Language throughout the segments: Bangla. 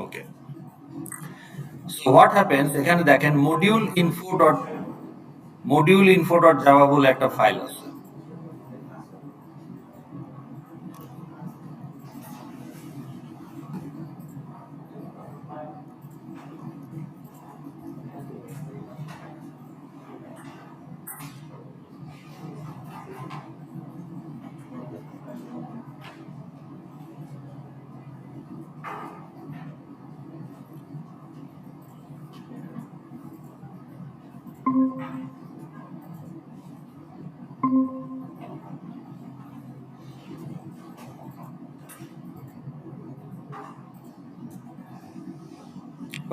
ওকে, সো হোয়াট হ্যাপেন্স, এখানে দেখেন মডিউল ইনফো ডট জাভা বলে একটা ফাইল আছে।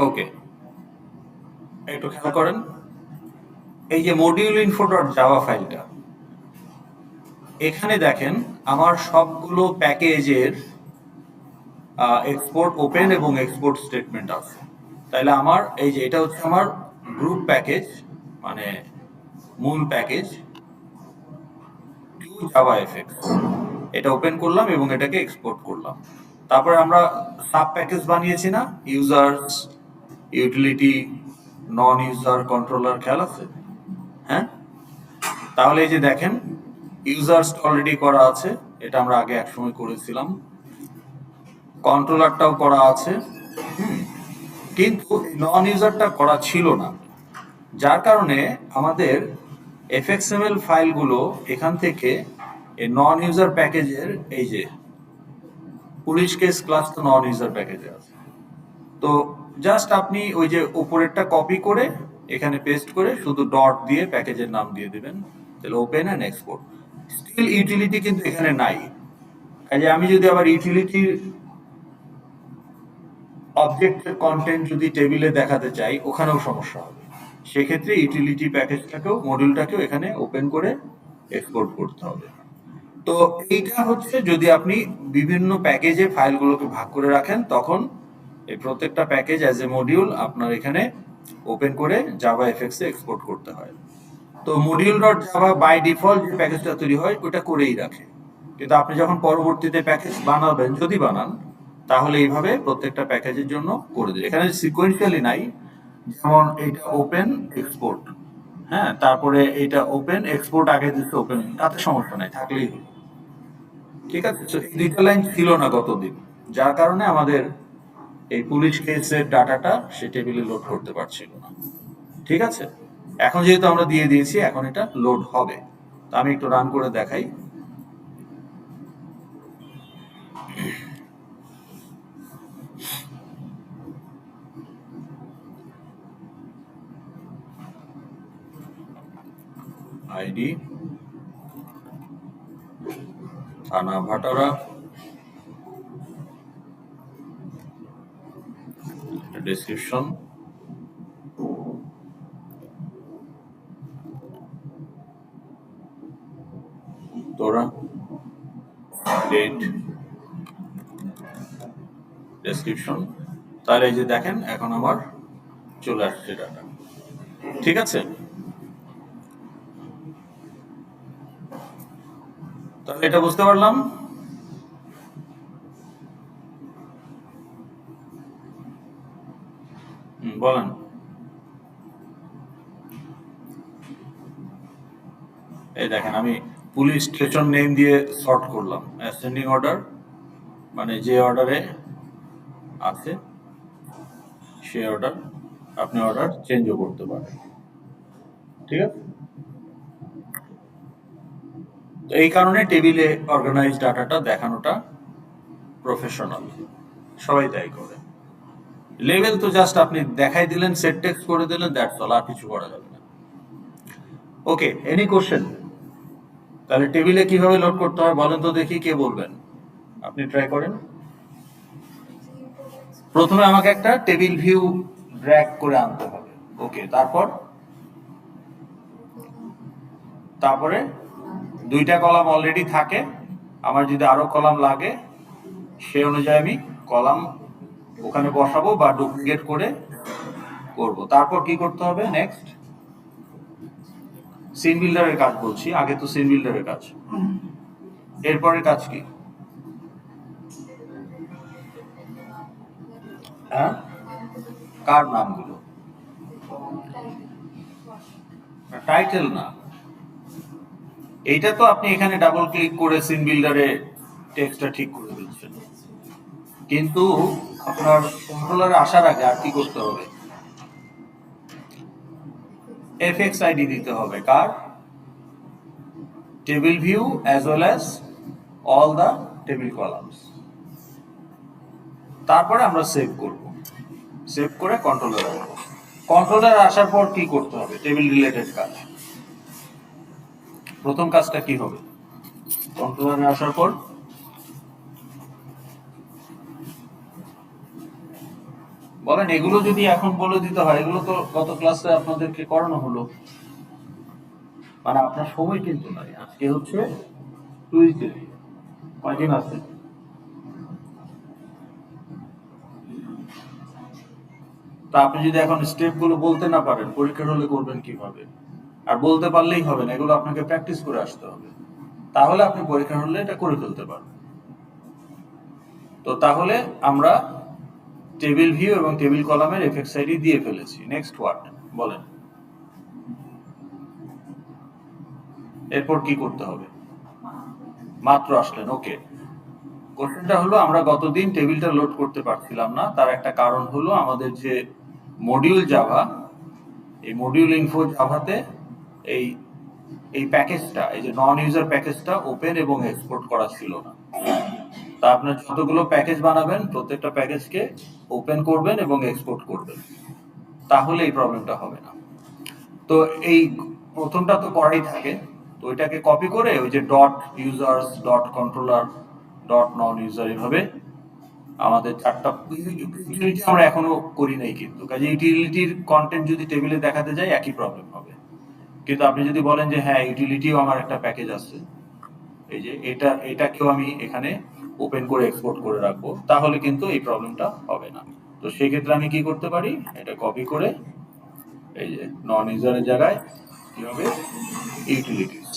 ওকে, একটু খেয়াল করেন, এই যে মডিউল ইনফো ডট জাভা ফাইলটা, এখানে দেখেন আমার সবগুলো প্যাকেজের এক্সপোর্ট ওপেন এবং এক্সপোর্ট স্টেটমেন্ট আছে। তাহলে আমার এই যে এটা হচ্ছে আমার গ্রুপ প্যাকেজ, মানে মূল প্যাকেজ টু জাভা এফএক্স। এটা ওপেন করলাম এবং এটাকে এক্সপোর্ট করলাম। তারপরে আমরা সাব প্যাকেজ বানিয়েছি না, ইউজার্স, ইউটিলিটি, নন ইউজার, কন্ট্রোলার, খেয়াল আছে? হ্যাঁ, তাহলে এই যে দেখেন ইউজার্স অলরেডি করা আছে, এটা আমরা আগে একসময় করেছিলাম। কন্ট্রোলারটাও করা আছে, কিন্তু নন ইউজারটা করা ছিল না, যার কারণে আমাদের এফএক্সএমএল ফাইলগুলো এখান থেকে এই নন ইউজার প্যাকেজের এই যে পুলিশ কেস ক্লাস তো নন ইউজার প্যাকেজে আছে। তো জাস্ট আপনি ওই যে উপরেরটা কপি করে এখানে পেস্ট করে শুধু ডট দিয়ে প্যাকেজের নাম দিয়ে দিবেন, তাহলে open and export. Still utility কিন্তু এখানে নাই, কাজে আমি যদি আবার ইউটিলিটির অবজেক্টের কন্টেন্ট যদি টেবিলে দেখাতে চাই, ওখানেও সমস্যা হবে। সেক্ষেত্রে ইউটিলিটি প্যাকেজটাকেও, মডিউলটাকেও এখানে ওপেন করে এক্সপোর্ট করতে হবে। তো এইটা হচ্ছে যদি আপনি বিভিন্ন প্যাকেজে ফাইলগুলোকে ভাগ করে রাখেন, তখন এই প্রত্যেকটা প্যাকেজ অ্যাজ এ মডিউল আপনার এখানে ওপেন করে জাভা এফএক্স এ এক্সপোর্ট করতে হয়। তো module dot Java by default যে প্যাকেজটা তৈরি হয় ওটা করেই রাখে, কিন্তু আপনি যখন পরবর্তীতে প্যাকেজ বানাবেন, যদি বানান, তাহলে এইভাবে প্রত্যেকটা প্যাকেজের জন্য করে দেবে। এখানে সিকোয়েন্সিয়ালি নাই, যেমন এইটা ওপেন এক্সপোর্ট, হ্যাঁ, তারপরে এইটা ওপেন এক্সপোর্ট আগে দিচ্ছে ওপেন, তাতে সমস্যা নাই, থাকলেই হলো। ঠিক আছে, তো এই দুইটা লাইন ছিল না গতদিন, যার কারণে আমাদের এই পুলিশ কেসের ডাটাটা সে টেবিলে লোড করতে পারছিল না। ঠিক আছে, এখন যেহেতু আমরা দিয়ে দিয়েছি, এখন এটা লোড হবে। তো আমি একটু রান করে দেখাই। আইডি থানা ভাটারা, ডেসক্রিপশন, তোরা, ডেট, ডেসক্রিপশন। তাহলে এই যে দেখেন এখন আমার চলে আসছে ডাটা। ঠিক আছে, তাহলে এটা বুঝতে পারলাম। বলেন। এই দেখেন আমি পুলিশ স্টেশন নেম দিয়ে সর্ট করলাম, অ্যাসেন্ডিং অর্ডার, মানে যে অর্ডারে আছে সে অর্ডার, আপনি অর্ডার চেঞ্জও করতে পারেন। ঠিক আছে, তো এই কারণে টেবিলে অর্গানাইজ ডাটাটা দেখানোটা প্রফেশনাল, সবাই তাই করে। লেভেল তো জাস্ট আপনি দেখাই দিলেন, সেট টেক্সট করে দিলেন, দ্যাটস অল, আর কিছু করা যাবে না। ওকে, এনি কোশ্চেন? তাহলে টেবিলে কিভাবে লোড করতে হয় বলেন তো দেখি, কে বলবেন? আপনি ট্রাই করেন। প্রথমে আমাকে একটা টেবিল ভিউ ড্র্যাগ করে আনতে হবে। ওকে, তারপরে দুইটা কলাম অলরেডি থাকে, আমার যদি আরো কলাম লাগে সে অনুযায়ী আমি কলাম ওখানে বসাবো বা ডুপ্লিকেট করে করব। তারপর কি করতে হবে নেক্সট? সিন বিল্ডারের কাজ বলছি, আগে তো সিন বিল্ডারের কাজ। এরপরের কাজ কি? হ্যাঁ, কার নামগুলো? টাইটেল না, এইটা তো আপনি এখানে ডাবল ক্লিক করে সিন বিল্ডারে টেক্সটটা ঠিক করে দিচ্ছেন, কিন্তু আপনার কন্ট্রোলারে আসার আগে আর কি করতে হবে? এফএক্স আইডি দিতে হবে কার? Table view as well as all the table columns. তারপরে আমরা সেভ করব, সেভ করে কন্ট্রোলারে আসবো। কন্ট্রোলারে আসার পর কি করতে হবে? টেবিল রিলেটেড কাজ। প্রথম কাজটা কি হবে? কন্ট্রোলারে আসার পর বলেন, এগুলো যদি এখন বলে দিতে হয়, এগুলো তো গত ক্লাসে আপনাদেরকে করানো হলো, মানে আপনার সময় কিন্তু নাই। আজকে হচ্ছে টুইসডে, কয়দিন আছে? তা আপনি যদি এখন স্টেপ গুলো বলতে না পারেন, পরীক্ষার হলে করবেন কিভাবে? আর বলতে পারলেই হবে না, এগুলো আপনাকে প্র্যাকটিস করে আসতে হবে, তাহলে আপনি পরীক্ষার হলে এটা করে ফেলতে পারবেন। তো তাহলে আমরা টেবিল ভিউ এবং টেবিল কলামের এফএক্স আইডি দিয়ে ফেলেছি। নেক্সট ওয়ার্ড বলেন, এরপর কি করতে হবে? মাত্র আসলেন, ওকে। কোশ্চেনটা হলো, আমরা গতদিন টেবিলটা লোড করতে পারছিলাম না, তার একটা কারণ হলো আমাদের যে মডিউল জাভা, এই মডিউল ইনফো জাভাতে এই এই প্যাকেজটা, এই যে নন ইউজার প্যাকেজটা ওপেন এবং এক্সপোর্ট করা ছিল না। তা আপনার যতগুলো প্যাকেজ বানাবেন, প্রত্যেকটা প্যাকেজকে ওপেন করবেন এবং এক্সপোর্ট করবেন, তাহলে এই প্রবলেমটা হবে না। তো এই প্রথমটা তো করাই থাকে, তো ওইটাকে কপি করে ওই যে dot users, dot controller, dot non user, এভাবে আমাদের চারটা ইউটিলিটি আমরা এখনো করি নাই, কিন্তু কাজে ইউটিলিটির কন্টেন্ট যদি টেবিলে দেখাতে যাই একই প্রবলেম হবে। কিন্তু আপনি যদি বলেন যে হ্যাঁ, ইউটিলিটিও আমার একটা প্যাকেজ আছে, এই যে এটাকেও আমি এখানে ওপেন করে এক্সপোর্ট করে রাখবো, তাহলে কিন্তু এই প্রবলেমটা হবে না। তো সেই ক্ষেত্রে আমি কি করতে পারি? এটা কপি করে এই যে নন ইউজারের জায়গায় কি হবে? ইউটিলিটিস।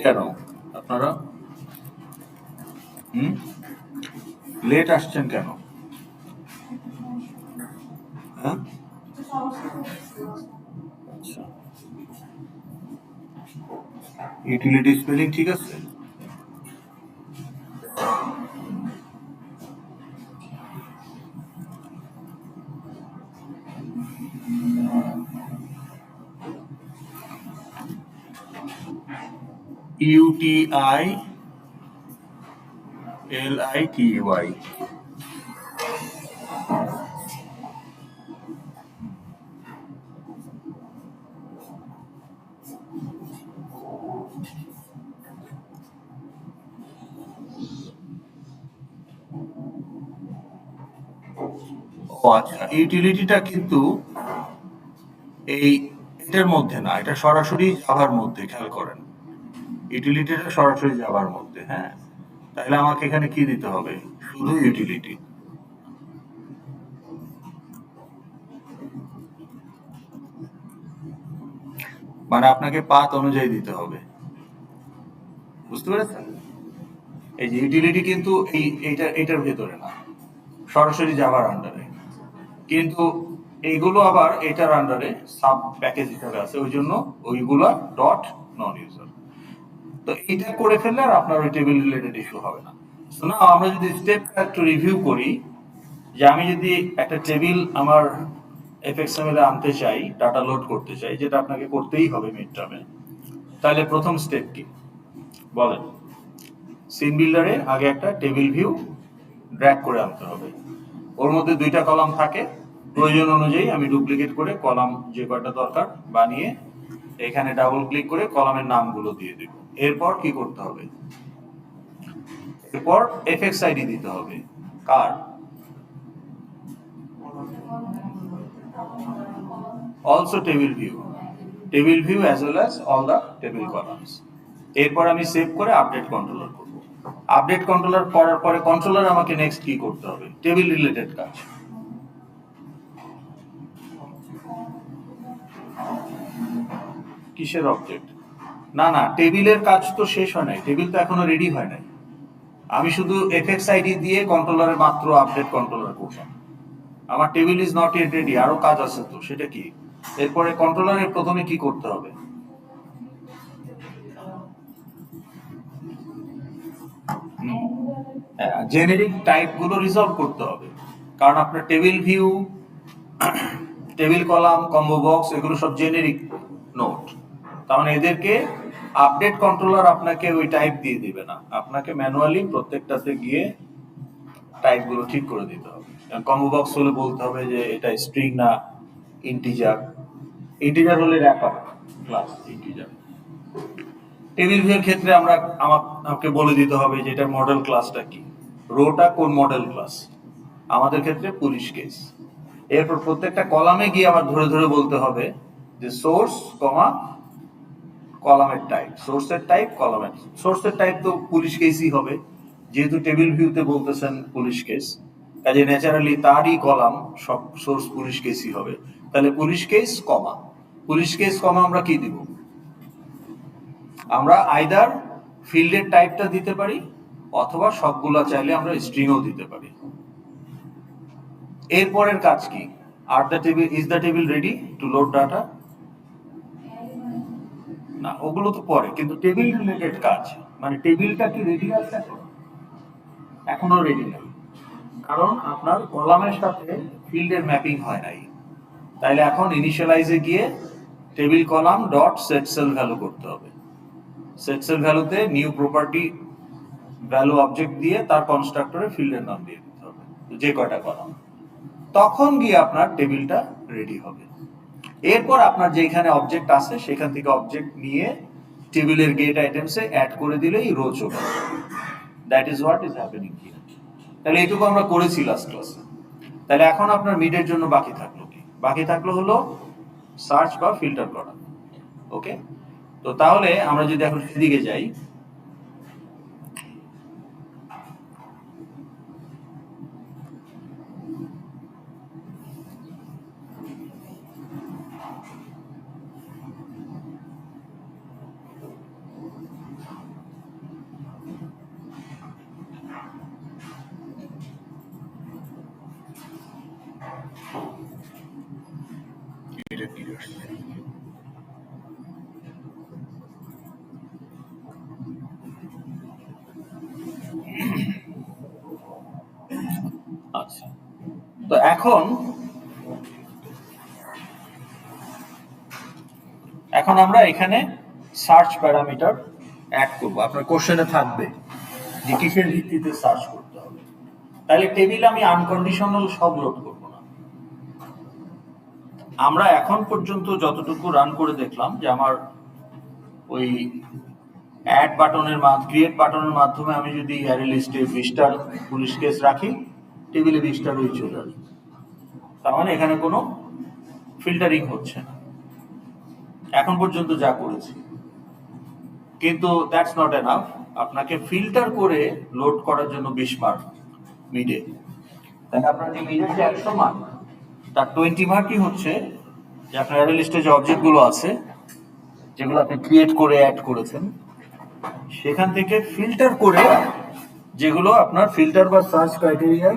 কেন আপনারা লেট আসছেন কেন? হ্যাঁ, আচ্ছা, ইউটিলিটি স্পেলিং ঠিক আছে? UTILITY। ও আচ্ছা, ইউটিলিটিটা কিন্তু এই এটার মধ্যে না, এটা সরাসরি জাভার মধ্যে, খেয়াল করেন। ইউটিলিটিটা সরাসরি জাভার মধ্যে, হ্যাঁ। তাহলে আমাকে এখানে কি দিতে হবে? শুধু ইউটিলিটি। মানে আপনাকে পাথ অনুযায়ী দিতে হবে, বুঝতে পেরেছেন? এই যে ইউটিলিটি কিন্তু এইটার ভেতরে না, সরাসরি জাভার আন্ডারে, কিন্তু এইগুলো আবার এটার আন্ডারে সাব প্যাকেজ হিসাবে আছে, ওই জন্য ওইগুলা ডট নন ইউজার। তো এটা করে ফেললে আর আপনার ওই টেবিল রিলেটেড ইস্যু হবে না। তো না, আমরা যদি স্টেপ একটু রিভিউ করি, যে আমি যদি একটা টেবিল আমার এফএক্সএমএল এ আনতে চাই, ডাটা লোড করতে চাই, যেটা আপনাকে করতেই হবে মিড টার্মে, তাহলে প্রথম স্টেপ কি বলেন? সিন বিল্ডারে আগে একটা টেবিল ভিউ ড্র্যাগ করে আনতে হবে, ওর মধ্যে দুইটা কলাম থাকে, প্রয়োজন অনুযায়ী আমি ডুপ্লিকেট করে কলাম যে কয়টা দরকার বানিয়ে এখানে ডাবল ক্লিক করে কলামের নামগুলো দিয়ে দেব। এরপর কি করতে হবে? এরপর এফএক্স আইডি দিতে হবে কার? Also table view as well as all the table columns. এরপর আমি সেভ করে আপডেট কন্ট্রোলার করব। আপডেট কন্ট্রোলার করার পরে কন্ট্রোলার আমাকে নেক্সট কি করতে হবে? টেবিল রিলেটেড কাজ। কিসের অবজেক্ট? না না, টেবিলের কাজ তো শেষ হয় নাই, টেবিল তো এখনো রেডি হয় নাই। আমি শুধু এফএক্স আইডি দিয়ে কন্ট্রোলারে মাত্র আপডেট কন্ট্রোলার করলাম। আমার table is not yet ready, আরো কাজ আছে তো, সেটা কি? এরপরে কন্ট্রোলারের প্রথমে কি করতে হবে? জেনেরিক টাইপ গুলো রিজলভ করতে হবে, কারণ আপনার table view, table column, combo box এগুলো সব জেনেরিক নোট। তার মানে এদেরকে আপডেট কন্ট্রোলার আপনাকে ওই টাইপ দিয়ে দিবে না, আপনাকে ম্যানুয়ালি প্রত্যেকটাতে গিয়ে টাইপ গুলো ঠিক করে দিতে হবে। কম্বো বক্স হলে বলতে হবে যে এটা স্ট্রিং না ইন্টিজার, ইন্টিজার হলে র্যাপার ক্লাস ইন্টিজার। টেবিল ভিউর ক্ষেত্রে আমাকে বলে দিতে হবে যে এটার মডেল ক্লাসটা কি, রোটা কোন মডেল ক্লাস, আমাদের ক্ষেত্রে পুলিশ কেস। এরপর প্রত্যেকটা কলামে গিয়ে আবার ধরে ধরে বলতে হবে যে সোর্স কমা কলামের টাইপ, সোর্সের টাইপ কলামের, সোর্সের টাইপ তো পুলিশ কেসই হবে, যেহেতু টেবিল ভিউতে বলতেছেন পুলিশ কেস, কাজে ন্যাচারালি তারই কলাম সব সোর্স পুলিশ কেসই হবে। তাহলে পুলিশ কেস কমা, পুলিশ কেস কমা আমরা কি দিব? আমরা আইদার ফিল্ডের টাইপটা দিতে পারি, অথবা সবগুলা চাইলে আমরা স্ট্রিংও দিতে পারি। এরপরের কাজ কি? Are the table, is the table ready to load data? না, ওগুলো তো পরে, কিন্তু টেবিল রিলেটেড কাজ, মানে টেবিলটা কি রেডি আছে? এখনো রেডি না, কারণ আপনার কলামের সাথে ফিল্ডের ম্যাপিং হয় নাই। তাইলে এখন ইনিশিয়ালাইজে গিয়ে table column dot set sale value করতে হবে। সেট সেল ভ্যালুতে নিউ প্রপার্টি ভ্যালু অবজেক্ট দিয়ে তার কনস্ট্রাক্টরে ফিল্ডের নাম দিয়ে দিতে হবে, যে কয়টা কলাম, তখন গিয়ে আপনার টেবিলটা রেডি হবে। এরপর আপনার যেখানে অবজেক্ট আছে সেখান থেকে অবজেক্ট নিয়ে টেবিলের গেট আইটেমসে অ্যাড করে দিলেই রো চলে আসবে। That is what is happening here. তাহলে এইটুকু আমরা করেছি লাস্ট ক্লাসে। তাহলে এখন আপনার মিডের জন্য বাকি থাকলো কি? বাকি থাকলো হলো সার্চ বা ফিল্টার করা। ওকে, তো তাহলে আমরা যদি এখন সেদিকে যাই, আচ্ছা, তো এখন আমরা এখানে সার্চ প্যারামিটার অ্যাড করব। আপনার কোশ্চেনে থাকবে যে কিসের ভিত্তিতে সার্চ করতে হবে। তাহলে টেবিল আমি আনকন্ডিশনাল সব লোড করব না। আমরা এখন পর্যন্ত যতটুকু রান করে দেখলাম যে আমার ওই অ্যাড বাটনের ক্রিয়েট বাটনের মাধ্যমে আমি যদি অ্যারে লিস্টে 20টার পুলিশ কেস রাখি, টেবিলে 20টার ওই চলে আসবে। তার মানে এখানে কোনো ফিল্টারিং হচ্ছে না এখন পর্যন্ত যা করেছি। কিন্তু দ্যাটস নট এনাফ, আপনাকে ফিল্টার করে লোড করার জন্য 20 মার্ক মিডে। তাই আপনার যে মিডের যে 100 মার্ক, তার 20 মার্কই হচ্ছে যে আপনার অ্যারে লিস্টে যে অবজেক্টগুলো আছে, যেগুলো আপনি ক্রিয়েট করে অ্যাড করেছেন, সেখান থেকে ফিল্টার করে যেগুলো আপনার ফিল্টার বা সার্চ ক্রাইটেরিয়া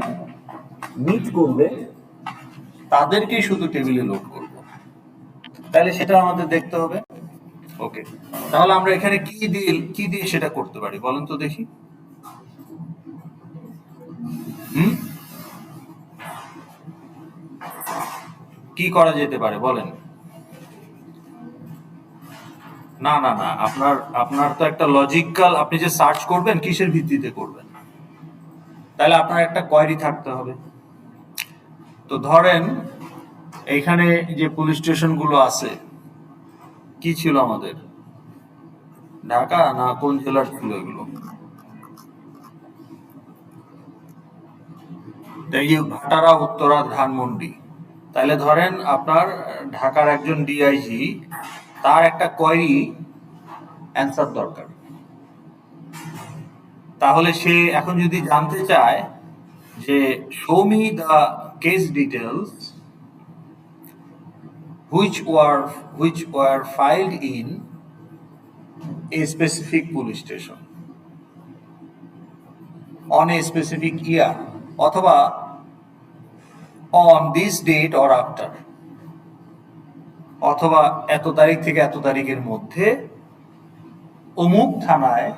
মিট করবে, তাদেরকেই শুধু টেবিলে লোড করব। তাহলে সেটা আমাদের দেখতে হবে। ওকে, তাহলে আমরা এখানে কি দিয়ে সেটা করতে পারি বলেন তো দেখি। কি করা যেতে পারে বলেন? না না না, আপনার তো একটা লজিক্যাল, আপনি যে সার্চ করবেন কিসের ভিত্তিতে করবেন, তাহলে আপনার একটা কোয়েরি থাকতে হবে। তো ধরেন এইখানে যে পুলিশ স্টেশন গুলো আছে, কি ছিল আমাদের, ঢাকা না কোন জেলার ছিল এগুলো? ভাটারা, উত্তরা, ধানমন্ডি। তাহলে ধরেন আপনার ঢাকার একজন ডিআইজি, তার একটা কোয়েরি অ্যান্সার দরকার। তাহলে সে এখন যদি জানতে চায় যে show me the case details which were filed in a specific police station on a specific year অথবা on this date or after অথবা এত তারিখ থেকে এত তারিখের মধ্যে অমুক থানায়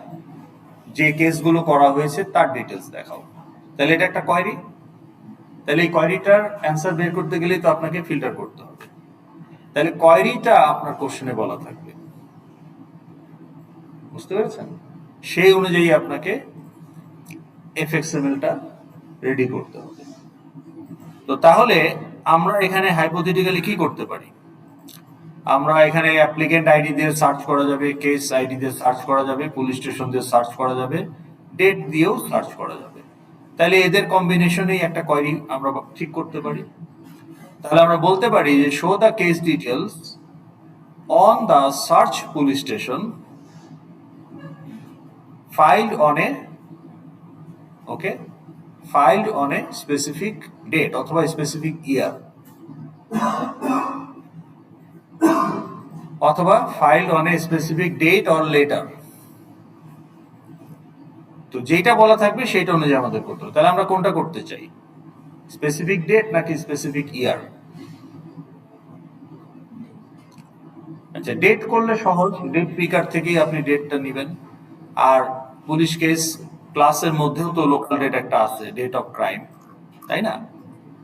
যে কেসগুলো করা হয়েছে তার ডিটেলস দেখাও। তাহলে এটা একটা কোয়েরি। তাহলে এই কোয়েরিটার অ্যান্সার বের করতে গেলে তো আপনাকে ফিল্টার করতে হবে। তাহলে কোয়েরিটা আপনার কোশ্চেনে বলা থাকবে, বুঝতে পেরেছেন? সেই অনুযায়ী আপনাকে এফএক্সএমএলটা রেডি করতে হবে। তো তাহলে আমরা এখানে হাইপোথেটিক্যালি কি করতে পারি? আমরা এখানে অ্যাপ্লিকেন্ট আইডি দিয়ে সার্চ করা যাবে, কেস আইডি দিয়ে সার্চ করা যাবে, পুলিশ স্টেশন দিয়ে সার্চ করা যাবে, ডেট দিয়েও সার্চ করা যাবে। তাহলে এদের কম্বিনেশনেই একটা কোয়েরি আমরা ঠিক করতে পারি। তাহলে আমরা বলতে পারি যে show the case details on the search police station filed on a specific date অথবা specific year অথবা filed on a specific date or later। তো যেটা বলা থাকবে সেটা অনুযায়ী আমাদের করতে হবে। তাহলে আমরা কোনটা করতে চাই, স্পেসিফিক ডেট নাকি স্পেসিফিক ইয়ার? আচ্ছা, ডেট করলে সহজ, ডেট পিকার থেকেই আপনি ডেটটা নেবেন। আর পুলিশ কেস ক্লাসের মধ্যেও তো লোকাল ডেট একটা আছে, ডেট অফ ক্রাইম, তাই না?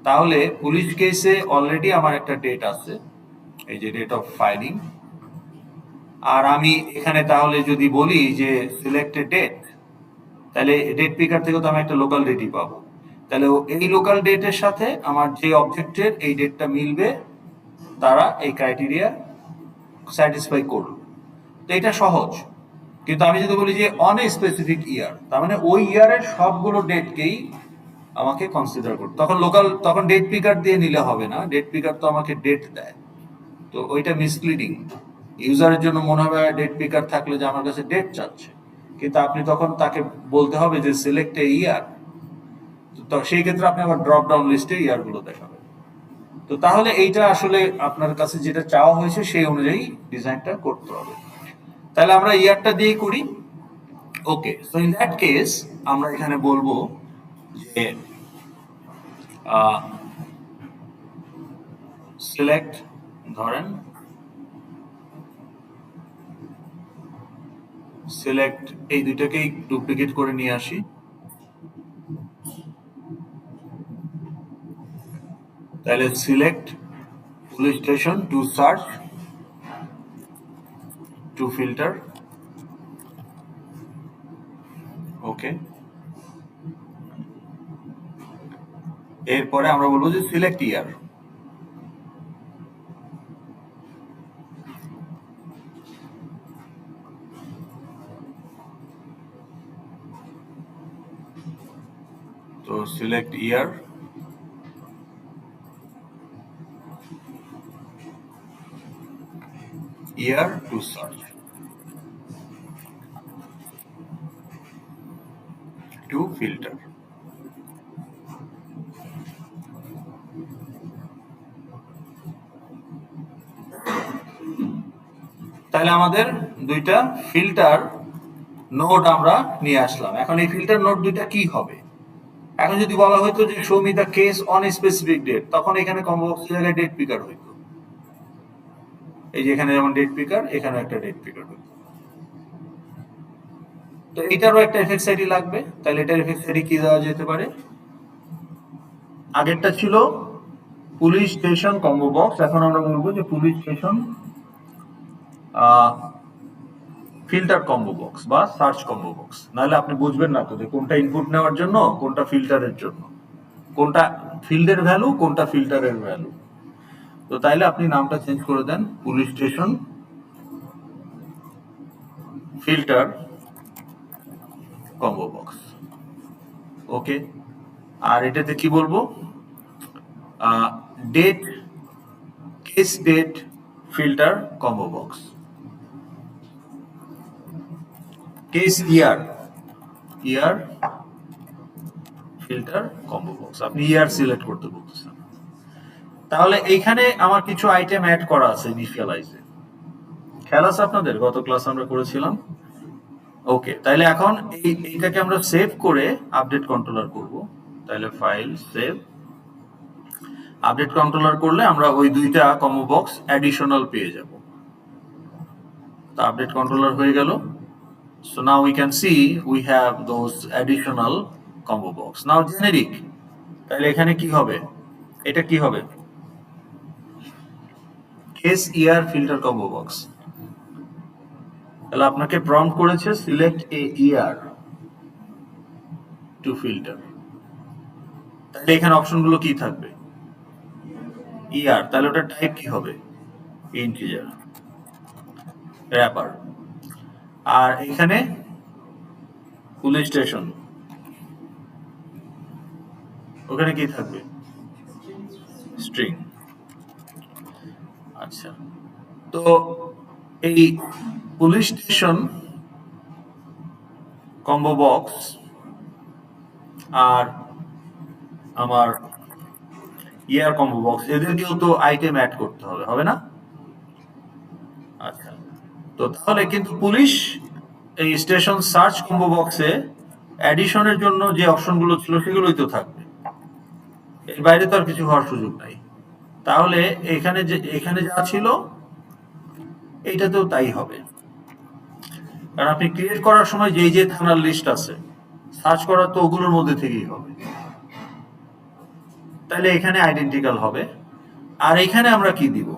তাহলে পুলিশ কেসে অলরেডি আমার একটা ডেট আছে, এই যে ডেট অফ ফাইলিং। আর আমি এখানে তাহলে যদি বলি যে সিলেক্টেড ডেট, তাহলে ডেট পিকার থেকেও তো আমি একটা লোকাল ডেটই পাবো। তাহলে এই লোকাল ডেটের সাথে আমার যে অবজেক্টের এই ডেটটা মিলবে, তারা এই ক্রাইটেরিয়া স্যাটিসফাই করলো। তো এটা সহজ। কিন্তু আমি যদি বলি যে অন এ স্পেসিফিক ইয়ার, তার মানে ওই ইয়ারের সবগুলো ডেটকেই আমাকে কনসিডার করতে, তখন ডেট পিকার দিয়ে নিলে হবে না, ডেট পিকার তো আমাকে ডেট দেয়, তো ওইটা মিসলিডিং। ইউজারের জন্য মনে হবে ডেট পিকার থাকলে যে আমার কাছে ডেট চাচ্ছে, কিন্তু আপনি তখন তাকে বলতে হবে যে সিলেক্ট এ ইয়ার, তো সেই ক্ষেত্রে আপনি আবার ড্রপ ডাউন লিস্টে ইয়ারগুলো দেখাবেন। তো তাহলে এইটা আসলে আপনার কাছে যেটা চাওয়া হয়েছে সেই অনুযায়ী ডিজাইনটা করতে হবে। তাহলে আমরা ইয়ারটা দিয়ে করি। ওকে, সো ইন দ্যাট কেস আমরা এখানে বলবো যে সিলেক্ট, ধরেন সিলেক্ট, এই দুইটাকেই ডুপ্লিকেট করে নিয়ে আসি। তাহলে select police station to search to filter. Okay, এরপরে আমরা বলবো যে সিলেক্ট ইয়ার। তো select year, year to search to filter। তাহলে আমাদের দুইটা ফিল্টার নোড আমরা নিয়ে আসলাম। এখন এই ফিল্টার নোড দুইটা কি হবে? এখন যদি বলা হতো যে show me the case on a specific date, তখন এখানে কম্বো বক্সের জায়গায় ডেট পিকার হইতো। এই যে এখানে যেমন ডেট পিকার, এখানে একটা ডেট পিকার হইতো। তো এটারও একটা এফএক্স আইডি লাগবে। তাহলে এটার এফএক্স আইডি কি দেওয়া যেতে পারে? আগেরটা ছিল পুলিশ স্টেশন কম্বো বক্স, এখন আমরা বলবো যে police station filter combo box বা সার্চ কম্বো বক্স। নাহলে আপনি বুঝবেন না তো যে কোনটা ইনপুট নেওয়ার জন্য, কোনটা ফিল্টারের জন্য, কোনটা ফিল্ডের ভ্যালু, কোনটা ফিল্টারের ভ্যালু। তো তাইলে আপনি নামটা চেঞ্জ করে দেন, police station filter combo box. Okay, আর এটাতে কি বলবো? Date, case date filter combo box, case year, year filter combo box. আপনি ইয়ার সিলেক্ট করতে বলতেছেন। তাহলে এইখানে আমার কিছু আইটেম অ্যাড করা আছে ইনিশিয়ালাইজে। খেয়াল আছে আপনাদের? গত ক্লাস আমরা করেছিলাম ওকে, তাহলে এখন এইটাকে আমরা সেভ করে আপডেট কন্ট্রোলার করব। তাহলে ফাইল সেভ, আপডেট কন্ট্রোলার করলে আমরা ওই দুইটা কম্বো বক্স অ্যাডিশনাল পেয়ে যাব। তো আপডেট কন্ট্রোলার হয়ে গেল। So now we can see we have those additional combo box. Now generic, তাহলে এখানে কি হবে? এটা কি হবে? case ER filter combo box. তাহলে আপনাকে প্রম্পট করেছে select a ER to filter. তাহলে এখানে অপশনগুলো কি থাকবে? ER, তাহলে ওটা টাইপ কি হবে? Integer, wrapper. আর এখানে পুলিশ স্টেশন, ওখানে কি থাকবে? স্ট্রিং। আচ্ছা, তো এই পুলিশ স্টেশন কম্বো বক্স আর আমার ইয়ার কম্বো বক্স, এদেরকেও তো আইটেম অ্যাড করতে হবে, হবে না? আচ্ছা, তো তাহলে কিন্তু পুলিশ এই স্টেশন সার্চ কম্বো বক্সে অ্যাডিশনের জন্য যে অপশনগুলো ছিল সেগুলোই তো থাকবে, এর বাইরে তো আর কিছু হওয়ার সুযোগ নাই। তাহলে এখানে যা ছিল এইটাতেও তাই হবে, কারণ আপনি ক্রিয়েট করার সময় যে থানার লিস্ট আছে সার্চ করার তো ওগুলোর মধ্যে থেকেই হবে, তাহলে এখানে আইডেন্টিক্যাল হবে। আর এখানে আমরা কি দিব?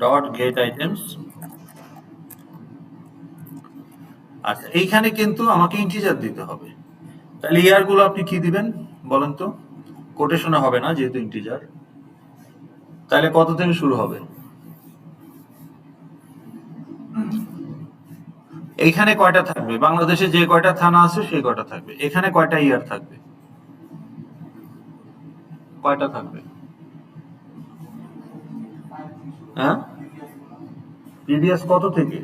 Dot get items. আচ্ছা, এইখানে কিন্তু আমাকে ইন্টিজার দিতে হবে। তাহলে ইয়ার গুলো আপনি কি দিবেন বলেন তো? কোটেশনে হবে না যেহেতু ইন্টিজার। তাহলে কত থেকে শুরু হবে? এইখানে কয়টা থাকবে? বাংলাদেশে যে কয়টা থানা আছে সেই কয়টা থাকবে। এখানে কয়টা ইয়ার থাকবে? কয়টা থাকবে? হ্যাঁ, প্রিভিয়াস কত থেকে?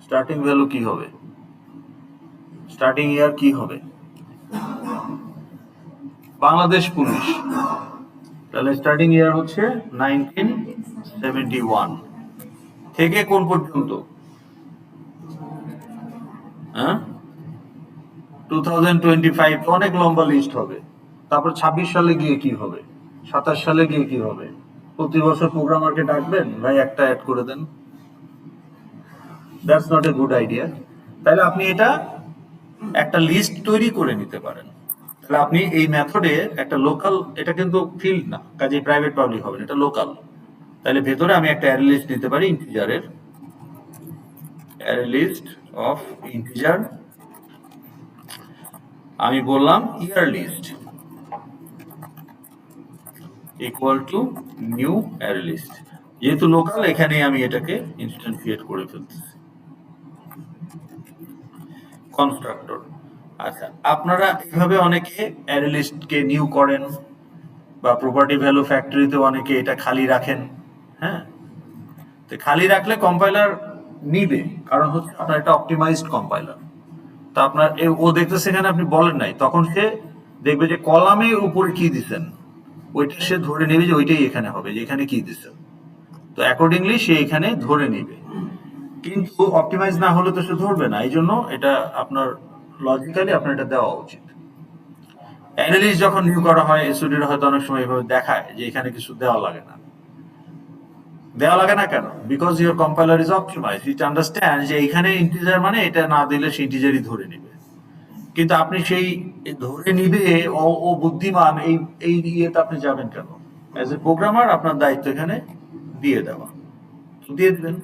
স্টার্টিং ভ্যালু কি হবে? স্টার্টিং ইয়ার কি হবে? বাংলাদেশ পুলিশ, তাহলে স্টার্টিং ইয়ার হচ্ছে 1971 থেকে কোন পর্যন্ত? হ্যাঁ, 2025, অনেক লম্বা লিস্ট হবে। তারপর 26 সালে গিয়ে কি হবে? 27 সালে গিয়ে কি হবে? প্রতি বছর প্রোগ্রামারকে ডাকবেন, ভাই একটা অ্যাড করে দেন? That's not a good idea. তাহলে আপনি এটা একটা লিস্ট তৈরি করে নিতে পারেন। তাহলে আপনি এই মেথডে একটা লোকাল, এটা কিন্তু ফিল্ড না, কাজে প্রাইভেট পাবলিক হবে না, এটা লোকাল। তাহলে ভেতরে আমি একটা অ্যারে লিস্ট নিতে পারি ইন্টিজারের, অ্যারে লিস্ট অফ ইন্টিজার। আমি বললাম year list equal to new array list. যেহেতু লোকাল, এখানে আমি এটাকে ইনস্ট্যান্টিয়েট করে ফেলতেছি কনস্ট্রাক্টর। আচ্ছা, আপনারা এইভাবে অনেকে অ্যারে লিস্টকে নিউ করেন, বা প্রপার্টি ভ্যালু ফ্যাক্টরিতে অনেকে এটা খালি রাখেন। হ্যাঁ, তো খালি রাখলে কম্পাইলার নিবে, কারণ হচ্ছে আপনার এটা অপটিমাইজড কম্পাইলার। তা আপনার ও দেখতেছে এখানে আপনি বলেন নাই, তখন সে দেখবে যে কলামের উপরে কি দিচ্ছেন ওইটা সে ধরে নেবে যে ওইটাই এখানে হবে, যে এখানে কি দিচ্ছেন। তো অ্যাকর্ডিংলি সে এখানে ধরে নিবে, কিন্তু অপটিমাইজ না হলে তো সে ধরবে না। এই জন্য এটা আপনার লজিক্যালি আপনার এটা দেওয়া উচিত। অ্যানালিস্ট যখন নিউ করা হয়, এসওডির হয়তো অনেক সময় এভাবে দেখায় যে এখানে কিছু দেওয়া লাগে না। দেওয়া লাগে না কেন? Because your compiler is optimise, it understand যে এখানে ইন্টিজার মানে এটা না দিলে সে ইন্টিজারই ধরে নেবে। কিন্তু আপনি সেই ধরে নিবে ও বুদ্ধিমান, এই ইয়েতে আপনি যাবেন কেন? অ্যাজ এ প্রোগ্রামার আপনার দায়িত্ব এখানে দিয়ে দেওয়া, দিয়ে দিবেন।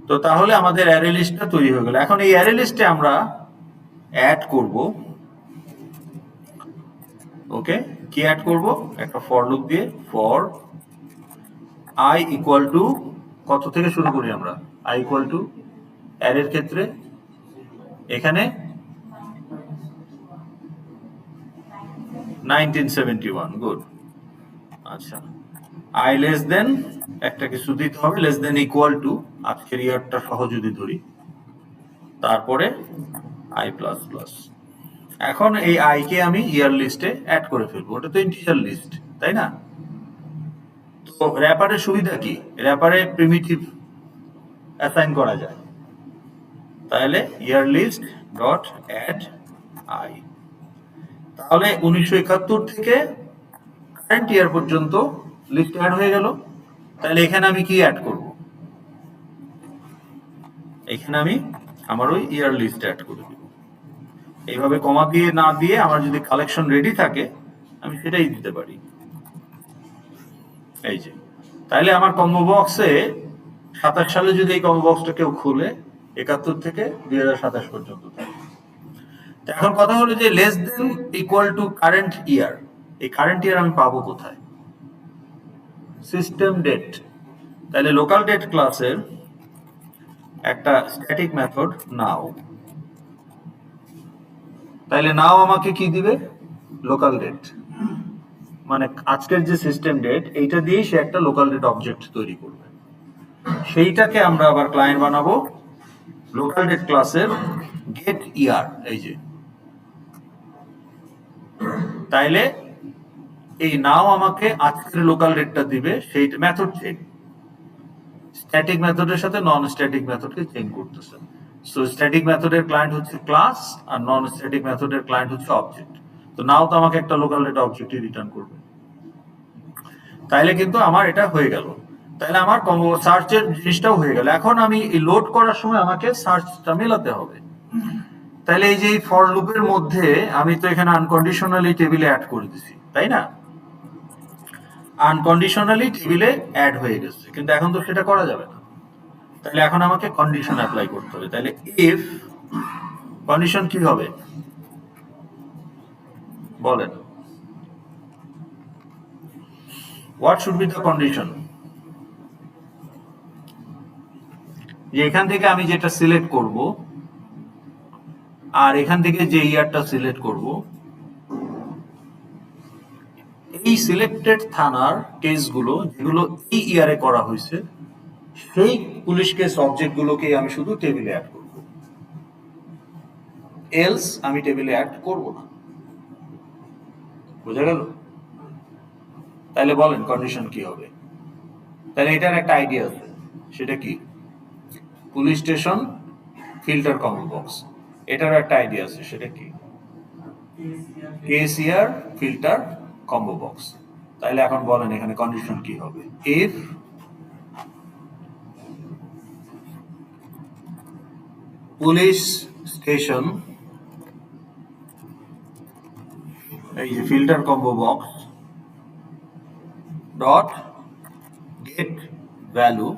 তো তাহলে আমাদের অ্যারে লিস্টটা তৈরি হয়ে গেল। এখন এই অ্যারে লিস্টে আমরা অ্যাড করব, ওকে, কি অ্যাড করব? একটা ফর লুপ দিয়ে, ফর i ইকুয়াল টু, কত থেকে শুরু করি আমরা? i ইকুয়াল টু অ্যারের ক্ষেত্রে এখানে 1971, গুড। আচ্ছা, i লেস দেন, একটা কিছু দিতে হবে, লেস দেন ইকুয়াল টু, আজকের ইয়ারটা সহ যদি ধরি, তারপরে i প্লাস প্লাস। এখন এই আই কে আমি ইয়ার লিস্টে অ্যাড করে ফেলবো, ওটা তো ইন্টিজার লিস্ট, তাই না? তো র্যাপারের সুবিধা কি? র্যাপারে প্রিমিটিভ অ্যাসাইন করা যায়। তাহলে ইয়ার লিস্ট ডট অ্যাড আই, তাহলে 1971 থেকে কারেন্ট ইয়ার পর্যন্ত লিস্ট অ্যাড হয়ে গেল। তাহলে এখানে আমি কি অ্যাড করব? এখানে আমি আমার ওই ইয়ার লিস্ট অ্যাড করে দিব। এইভাবে কমা দিয়ে না দিয়ে আমার যদি কালেকশন রেডি থাকে আমি সেটাই দিতে পারি। এই যে, তাইলে আমার কম্বো বক্সে 27 সালে যদি এই কম্বো বক্সটা কেউ খুলে 71 থেকে 2027 পর্যন্ত থাকে। তো এখন কথা হলো যে less than equal to current year, এই কারেন্ট ইয়ার আমি পাবো কোথায়? System date. তাহলে লোকাল ডেট ক্লাসের একটা স্ট্যাটিক মেথড নাও, তাহলে নাও আমাকে কি দিবে? লোকাল ডেট, মানে আজকের যে সিস্টেম ডেট এইটা দিয়েই সে একটা লোকাল ডেট অবজেক্ট তৈরি করবে। সেইটাকে আমরা আবার ক্লায়েন্ট বানাবো লোকাল ডেট ক্লাসের গেট ইয়ার, এই যে। তাইলে এই নাও আমাকে আজকের লোকাল ডেটটা দিবে, সেই মেথড চেক স্ট্যাটিক মেথডের সাথে নন স্ট্যাটিক মেথডকে চেঞ্জ করতেছে। সো স্ট্যাটিক মেথডের ক্লায়েন্ট হচ্ছে ক্লাস আর নন স্ট্যাটিক মেথডের ক্লায়েন্ট হচ্ছে অবজেক্ট। তো নাও তো আমাকে একটা লোকাল ডেটা অবজেক্টই রিটার্ন করবে। তাইলে কিন্তু আমার এটা হয়ে গেল। তাহলে আমার সার্চের জিনিসটাও হয়ে গেল। এখন আমি এই লোড করার সময় আমাকে সার্চটা মেলাতে হবে। তাহলে এই যে এই ফর লুপের মধ্যে আমি তো এখানে আনকন্ডিশনালি টেবিলে অ্যাড করে দিছি, তাই না? আনকন্ডিশনালি টেবিলে অ্যাড হয়ে গেছে, কিন্তু এখন তো সেটা করা যাবে না। তাহলে এখন আমাকে কন্ডিশন অ্যাপ্লাই করতে হবে। তাহলে ইফ কন্ডিশন কি হবে বলেন? What should be the condition? যে এখান থেকে আমি যেটা সিলেক্ট করব আর এখান থেকে যে ইয়ারটা সিলেক্ট করব, এই সিলেক্টেড থানার কেসগুলো যেগুলো এই ইয়ারে করা হয়েছে সেই পুলিশ কেস অবজেক্টগুলোকে আমি শুধু টেবিলে অ্যাড করব, এলস আমি টেবিলে অ্যাড করব না। বুঝা গেল? তাহলে বলেন কন্ডিশন কি হবে? তাহলে এটার একটা আইডিয়া আছে, সেটা কি? Police station filter combo box, এটারও একটা আইডিয়া আছে, সেটা কি? KCR filter combo box. তাহলে এখন বলেন এখানে কন্ডিশন কি হবে? ইফ পুলিশ স্টেশন, এই যে filter combo box dot get value,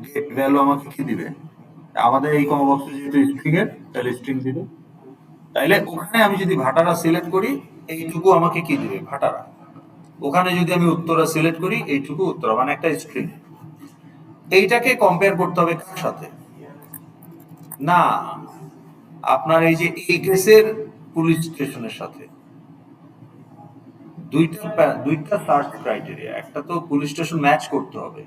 get value আমাকে কি দিবে? আমাদের এই কম্বো বক্সে যেহেতু স্ট্রিং এর, তাহলে স্ট্রিং দিবে। তাইলে ওখানে আমি যদি ভাটারা সিলেক্ট করি এইটুকু আমাকে কি দিবে? ভাটারা। ওখানে যদি আমি উত্তরা সিলেক্ট করি এইটুকু উত্তরা, মানে একটা স্ট্রিং। এইটাকে কম্পেয়ার করতে হবে কার সাথে? না, আপনার এই যে এই কেসের পুলিশ স্টেশনের সাথে। দুইটা সার্চ ক্রাইটেরিয়া, একটা তো পুলিশ স্টেশন ম্যাচ করতে হবে,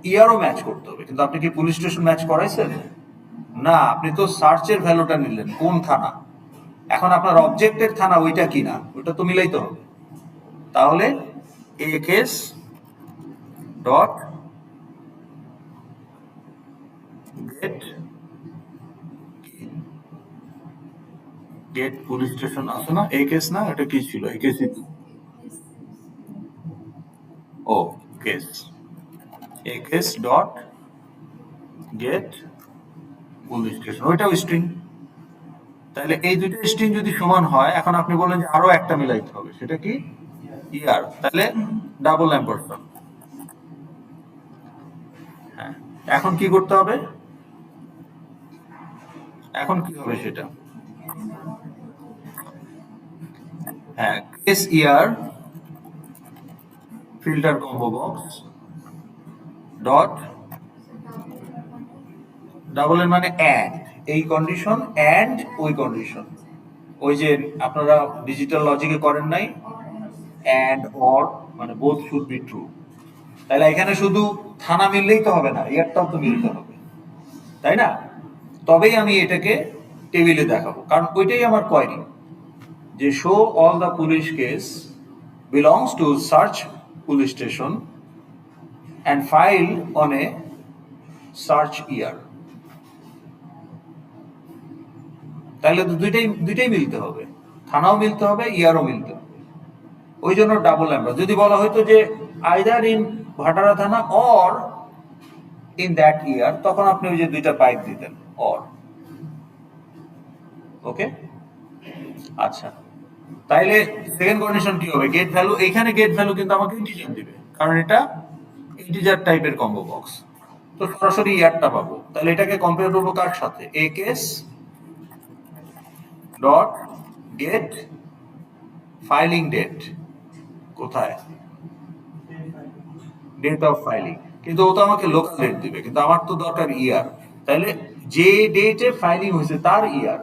ইয়ারও ম্যাচ করতে হবে। কিন্তু আপনি কি পুলিশ স্টেশন ম্যাচ করাইছেন? না, আপনি তো সার্চের ভ্যালুটা নিলেন কোন থানা। এখন আপনার অবজেক্টের থানা ওইটা কিনা ওইটা তো মিলাইতে হবে। তাহলে a case dot get get police station আছে না? এই কেস না, এটা কি ছিল? এই কেসই তো। ও কেস, এই case dot gate police station, ওইটাও স্ট্রিং। তাহলে এই দুটো স্ট্রিং যদি সমান হয়, এখন আপনি বলেন যে আরো একটা মিলাইতে হবে, সেটা কি? ইয়ার। তাহলে ডাবল অ্যাম্পারসন। হ্যাঁ, এখন কি করতে হবে? এখন কি হবে সেটা? হ্যাঁ, কেস ইয়ার filter combo box dot double এর মানে অ্যান্ড, এই কন্ডিশন অ্যান্ড ওই কন্ডিশন, ওই যে আপনারা ডিজিটাল লজিকে করেন নাই অ্যান্ড অর, মানে বোথ শুড বি ট্রু। তাহলে এখানে শুধু থানা মিললেই তো হবে না, ইয়ারটাও তো মিলতে হবে, তাই না? তবেই আমি এটাকে টেবিলে দেখাবো, কারণ ওইটাই আমার কোয়েরি, যে show all the police case belongs to search police station and file on a search year. তাহলে তো দুইটাই মিলতে হবে, থানাও মিলতে হবে, ইয়ারও মিলতে হবে। ওই জন্য ডাবল আমরা যদি বলা হয়তো যে আইদার ইন ভাটারা থানা অর ইন দ্যাট ইয়ার, তখন আপনি ওই যে দুইটা পাইপ দিতেন অর। ওকে, আচ্ছা, তাইলে সেকেন্ড কন্ডিশন কি হবে? গেট ভ্যালু, এইখানে গেট ভ্যালু কিন্তু আমাকে ইন্টিজার দিবে, কারণ এটা ইন্টিজার টাইপের কম্বো বক্স, তো সরাসরি ইয়ারটা পাবো। তাহলে এটাকে কম্পেয়ার করবো কার সাথে? A case dot get filing date, কোথায়? ডেট অফ ফাইলিং, কিন্তু ও তো আমাকে লোকাল ডেট দিবে, কিন্তু আমার তো দরকার ইয়ার। তাহলে যে ডেটে ফাইলিং হয়েছে তার ইয়ার,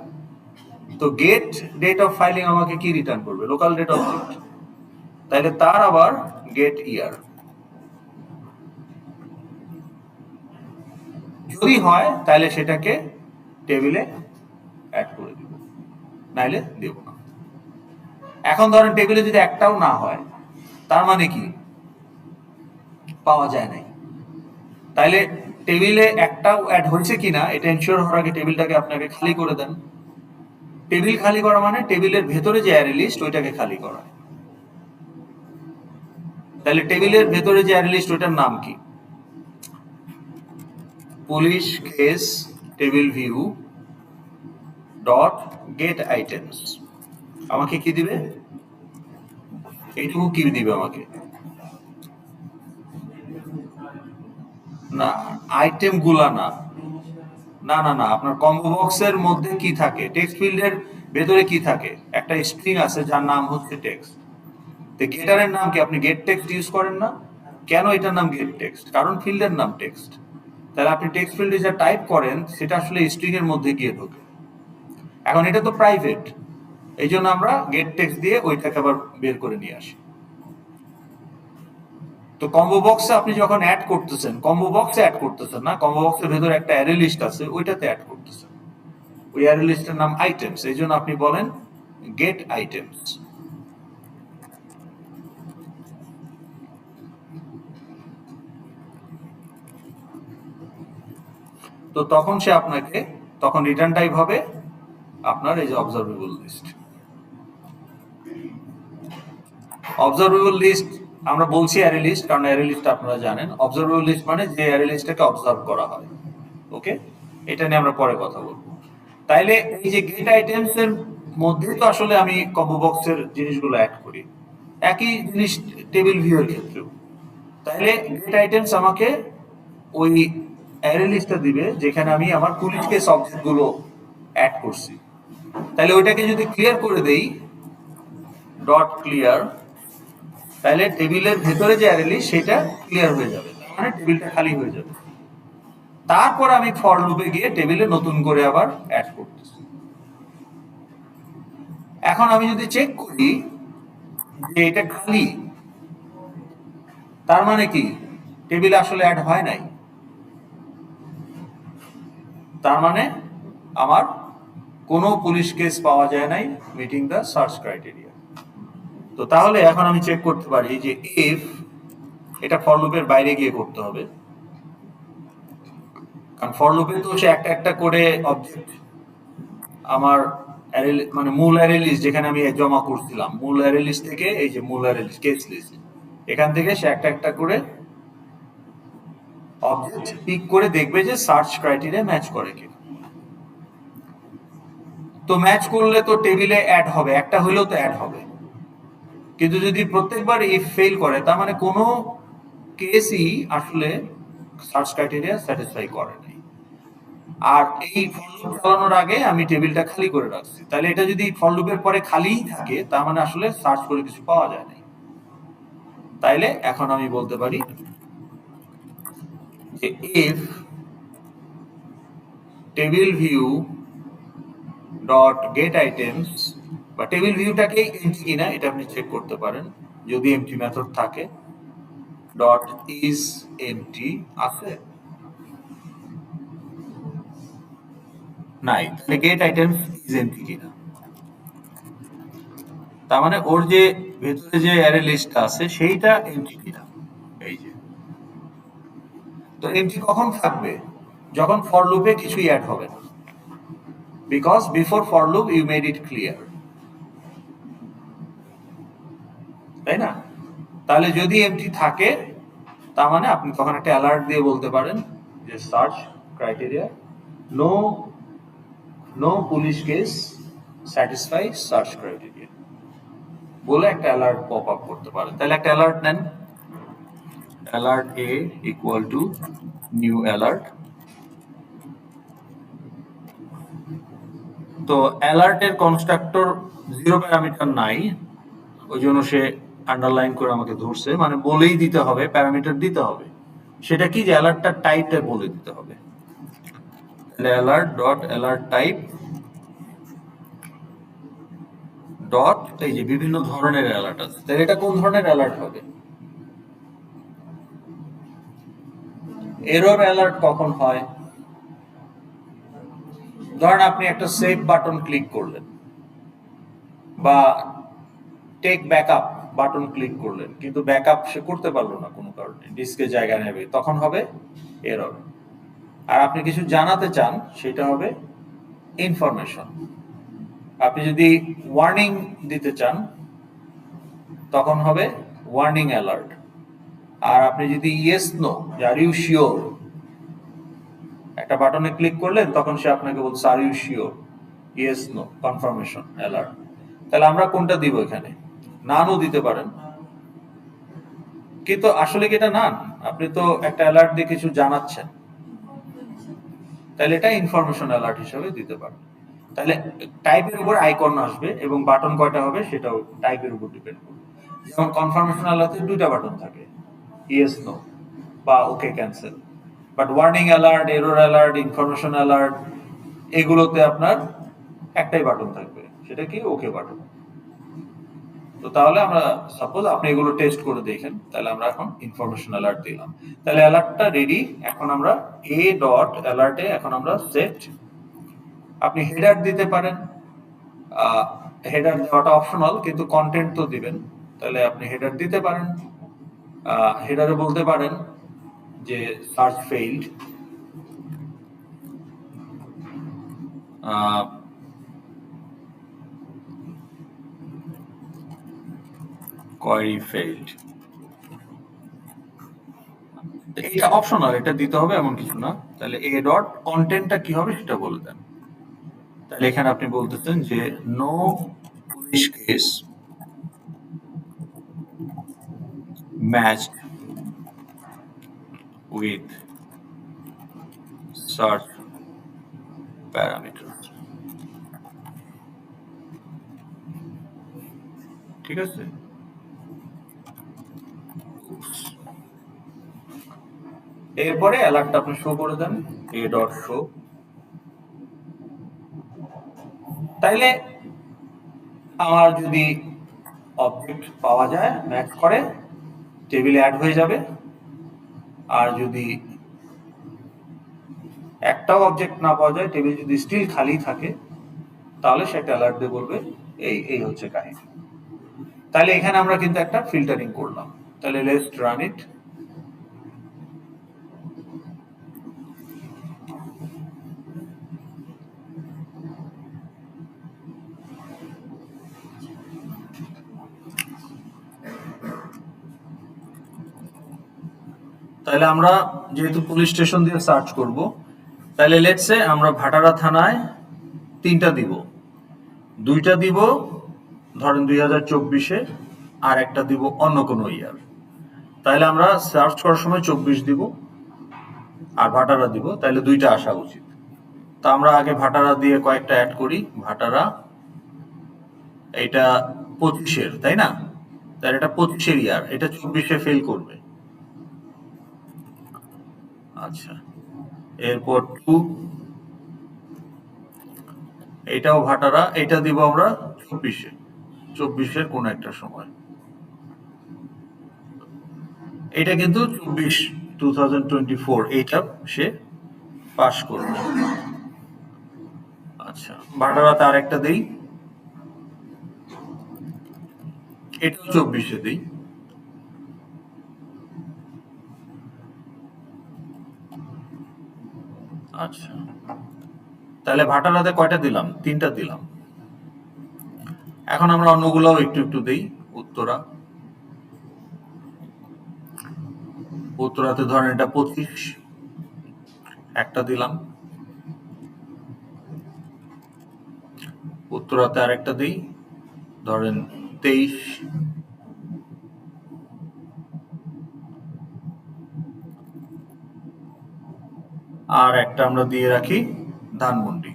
তো গেট ডেট অফ ফাইলিং আমাকে কি রিটার্ন করবে? লোকাল ডেট অবজেক্ট, তাহলে তার আবার গেট ইয়ার। যদি হয় তাহলে সেটাকে টেবিলে অ্যাড করে দিব, নাইলে দেব না। এখন ধরেন টেবিলে যদি একটাও না হয়, তার মানে কি? পাওয়া যায় নাই। তাইলে টেবিলে একটাও অ্যাড হয়েছে কিনা এটা এনশিওর হওয়ার আগে টেবিলটাকে আপনাকে খালি করে দেন। টেবিল খালি করা মানে টেবিলের ভেতরে যে অ্যারে লিস্ট ওইটাকে খালি করা। তাহলে টেবিলের ভেতরে যে অ্যারে লিস্ট ওইটার নাম কি? Police case table view dot get items. আমাকে কি দিবে? এইটুকু কি দিবে আমাকে? না, আইটেম গুলা না, না না না, আপনার কম্বো বক্সের মধ্যে কি থাকে? টেক্সট ফিল্ডের ভেতরে কি থাকে? একটা স্ট্রিং আছে যার নাম হচ্ছে টেক্সট। তো গেটারের নাম কি? আপনি গেট টেক্সট ইউজ করেন না কেন? এটার নাম গেট টেক্সট, কারণ ফিল্ডের নাম টেক্সট। তাহলে আপনি টেক্সট ফিল্ডে যা টাইপ করেন সেটা আসলে স্ট্রিং এর মধ্যে গিয়ে ঢোকে। এখন এটা তো প্রাইভেট, এই জন্য আমরা গেট টেক্সট দিয়ে ওইটাকে আবার বের করে নিয়ে আসি। তো কম্বো বক্সে আপনি যখন অ্যাড করতেছেন, কম্বো বক্সে অ্যাড করতেছেন না, কম্বো বক্সের ভেতরে একটা অ্যারে লিস্ট আছে, ওইটাতে অ্যাড করতেছেন। ওই অ্যারে লিস্টের নাম আইটেমস, এই জন্য আপনি বলেন গেট আইটেমস। তো তখন সে আপনাকে, তখন রিটার্ন টাইপ হবে আপনার এই যে অবজারভেবল লিস্ট। অবজারভেবল লিস্ট আমরা বলছি অ্যারে লিস্ট, কারণ অ্যারে লিস্ট আপনারা জানেন। অবজারভেবল লিস্ট মানে যে অ্যারে লিস্টটাকে অবজার্ভ করা হয়। ওকে, এটা নিয়ে আমরা পরে কথা বলবো। তাইলে এই যে গেট আইটেমস এর মধ্যে তো আসলে আমি কম্বো বক্সের জিনিসগুলো অ্যাড করি, একই জিনিস টেবিল ভিউ এর ক্ষেত্রেও। তাইলে গেট আইটেমস আমাকে ওই অ্যারে লিস্টটা দিবে যেখানে আমি আমার পুলিশ কেস অবজেক্ট গুলো অ্যাড করছি। তাহলে ওইটাকে যদি ক্লিয়ার করে দেই ডট ক্লিয়ার, তাহলে টেবিলের ভেতরে যে অ্যারে লিস্ট সেটা ক্লিয়ার হয়ে যাবে, মানে টেবিলটা খালি হয়ে যাবে। তারপর আমি ফর লুপে গিয়ে টেবিলে নতুন করে আবার অ্যাড করতেছি। এখন আমি যদি চেক করি যে এটা খালি, তার মানে কি? টেবিলে আসলে অ্যাড হয় নাই, তার মানে আমার কোনো পুলিশ কেস পাওয়া যায় নাই মিটিং দ্য সার্চ ক্রাইটেরিয়া। তো তাহলে এখন আমি চেক করতে পারি যে ইফ, এটা ফর লুপের বাইরে গিয়ে করতে হবে, কারণ ফর লুপে তো সে একটা একটা করে অবজেক্ট আমার মানে মূল অ্যারে লিস্ট যেখানে আমি জমা করছিলাম, মূল অ্যারে লিস্ট থেকে এই যে মূল অ্যারে লিস্ট কেস লিস্ট, এখান থেকে সে একটা একটা করে অবজেক্ট পিক করে দেখবে যে সার্চ ক্রাইটেরিয়া ম্যাচ করে কি। তো ম্যাচ করলে তো টেবিলে অ্যাড হবে, একটা হলেও তো অ্যাড হবে। কিন্তু যদি প্রত্যেকবার ইফ ফেল করে, তার মানে কোনো কেসই আসলে সার্চ ক্রাইটেরিয়া স্যাটিসফাই করে নাই। আর এই ফর লুপ চালানোর আগে আমি টেবিলটা খালি করে রাখছি, তাহলে এটা যদি ফর লুপের পরে খালিই থাকে তার মানে আসলে সার্চ করে কিছু পাওয়া যায় নাই। তাইলে এখন আমি বলতে পারি যে if table view dot get items, বা টেবিল ভিউটাকেই এমটি কিনা এটা আপনি চেক করতে পারেন যদি এমটি মেথড থাকে, ডট ইজ এমটি আছে, নাই, তাহলে গেট আইটেমস ইজ এমটি কিনা। তার মানে ওর যে ভেতরে যে অ্যারে লিস্টটা আছে সেইটা এমটি কিনা। এই যে, তো এমটি কখন থাকবে? যখন ফর লুপে কিছুই অ্যাড হবে না, because before for loop you made it clear, তাই না? তাহলে যদি এমটি থাকে, তার মানে আপনি তখন একটা অ্যালার্ট দিয়ে বলতে পারেন যে search criteria no no police case satisfy search criteria বলে একটা অ্যালার্ট পপ আপ করতে পারেন। তাহলে একটা অ্যালার্ট নেন, alert A equal to new alert. তো অ্যালার্টের কনস্ট্রাক্টর 0 প্যারামিটার নাই, ওই জন্য সে আন্ডারলাইন করে আমাকে ধরছে, মানে বলেই দিতে হবে, প্যারামিটার দিতে হবে। সেটা কি, যে অ্যালার্টটার টাইপটা বলে দিতে হবে। তাহলে alert dot alert type dot, এই যে বিভিন্ন ধরনের অ্যালার্ট আছে, তাহলে এটা কোন ধরনের অ্যালার্ট হবে? এরর অ্যালার্ট কখন হয়? ধরেন আপনি একটা সেভ বাটন ক্লিক করলেন বা টেক ব্যাকআপ বাটন ক্লিক করলেন, কিন্তু ব্যাকআপ সে করতে পারলো না কোনো কারণে, ডিস্কে জায়গা নেবে, তখন হবে এরর। আর আপনি কিছু জানাতে চান, সেটা হবে ইনফরমেশন। আপনি যদি ওয়ার্নিং দিতে চান, তখন হবে ওয়ার্নিং অ্যালার্ট। আর আপনি যদি yes no, are you sure, একটা বাটনে ক্লিক করলেন, তখন সে আপনাকে বলছে are you sure, yes no, confirmation alert. তাহলে আমরা কোনটা দিব এখানে? নানও দিতে পারেন, কিন্তু আসলে কি এটা নান? আপনি তো একটা অ্যালার্ট দিয়ে কিছু জানাচ্ছেন, তাহলে এটা ইনফরমেশন অ্যালার্ট হিসেবে দিতে পারেন। তাহলে টাইপের উপর আইকন আসবে এবং বাটন কয়টা হবে সেটাও টাইপের উপর ডিপেন্ড করবে। যেমন কনফার্মেশন অ্যালার্টে 2টা বাটন থাকে, ইয়েস নো বা okay cancel. But warning alert, error alert, information alert, এগুলোতে আপনার একটাই বাটন থাকবে, সেটা কি, ওকে বাটন। তো তাহলে আমরা সাপোজ আপনি এগুলো টেস্ট করে দেখেন, তাহলে আমরা এখন ইনফরমেশন অ্যালার্ট দিলাম, তাহলে অ্যালার্টটা রেডি। এখন আমরা এ ডট অ্যালার্টে এখন আমরা সেট, আপনি হেডার দিতে পারেন, হেডার দেওয়াটা অপশনাল, কিন্তু কন্টেন্ট তো দিবেন, তাহলে আপনি হেডার দিতে পারেন। হেডারে বলতে পারেন যে সার্চ ফেইল্ড, কোয়েরি ফেইল্ড। এটা অপশনাল, এটা দিতে হবে এমন কিছু না। তাহলে এ ডট কন্টেন্টটা কি হবে সেটা বলে দেন। তাহলে এখানে আপনি বলতেছেন যে no police case matched with search parameter. ঠিক আছে, এরপরে অ্যালার্টটা আপনি শো করে দেন, এ ডট শো। তাইলে আমার যদি অবজেক্ট পাওয়া যায় ম্যাচ করে, টেবিলে অ্যাড হয়ে যাবে। আর যদি একটাও অবজেক্ট না পাওয়া যায়, টেবিল যদি স্টিল খালি থাকে, তাহলে সে একটা অ্যালার্ট দিয়ে বলবে এই এই হচ্ছে কাহিনী। তাহলে এখানে আমরা কিন্তু একটা ফিল্টারিং করলাম। তাহলে লেটস রান ইট। তাহলে আমরা যেহেতু পুলিশ স্টেশন দিয়ে সার্চ করব, তাহলে লেটস সে আমরা ভাটারা থানায় 3টা দিব, 2টা দিব ধরেন 2024-এ, আর একটা দিব অন্য কোনো ইয়ার। তাহলে আমরা সার্চ করার সময় 24 দিব আর ভাটারা দিব, তাহলে 2টা আসা উচিত। তা আমরা আগে ভাটারা দিয়ে কয়েকটা অ্যাড করি। ভাটারা এটা 25-এর, তাই না? তাহলে এটা 25-এর ইয়ার, এটা 24-এ ফেল করবে। আচ্ছা, এরপর 2, এটাও ভাটারা, এটা দিব আমরা 24-এ, 24-এর কোন একটা সময়। এটা কিন্তু 2024 এইটা সে পাস করবে। আচ্ছা, ভাটারাতে আরেকটা দেই, এটাও 24-এ দেই। আচ্ছা, তাহলে ভাটারাতে কয়টা দিলাম? 3টা দিলাম। এখন আমরা অন্যগুলোও একটু একটু দেই। উত্তরা, উত্তরাতে ধরেন এটা 25, একটা দিলাম। উত্তরাতে আরেকটা দিই, ধরেন 23। আর একটা আমরা দিয়ে রাখি ধানমন্ডি।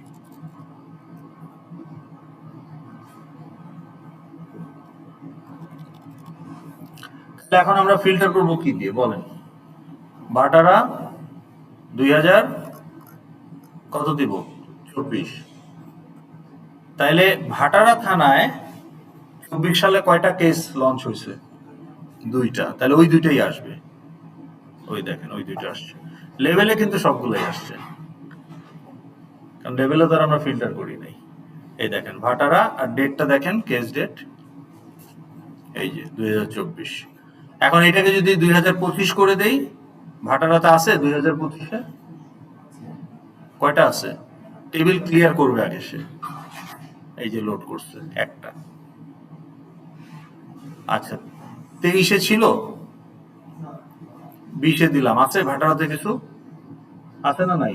এখন আমরা ফিল্টার করব কি দিয়ে বলেন? ভাটারা 2000 কত দিব? 24। তাইলে ভাটারা থানায় 24 সালে কয়টা কেস লঞ্চ হয়েছে? 2টা। তাহলে ওই 2টাই আসবে। ওই দেখেন ওই 2টা আসছে। লেভেলে কিন্তু সবগুলোই আসছে, কারণ লেভেলে তো আমরা ফিল্টার করি নাই। এই দেখেন ভাটারা, আর ডেটটা দেখেন, কেস ডেট এই যে 2024। এখন এটাকে যদি 2025 করে দেই, ভাটারাতে আছে 2025-এ কয়টা আছে? টেবিল ক্লিয়ার করবে আগে সে। এই যে লোড করছে একটা। আচ্ছা, 23-এ ছিল, 20-এ দিলাম, আছে ভাটারাতে কিছু? আছে না নাই?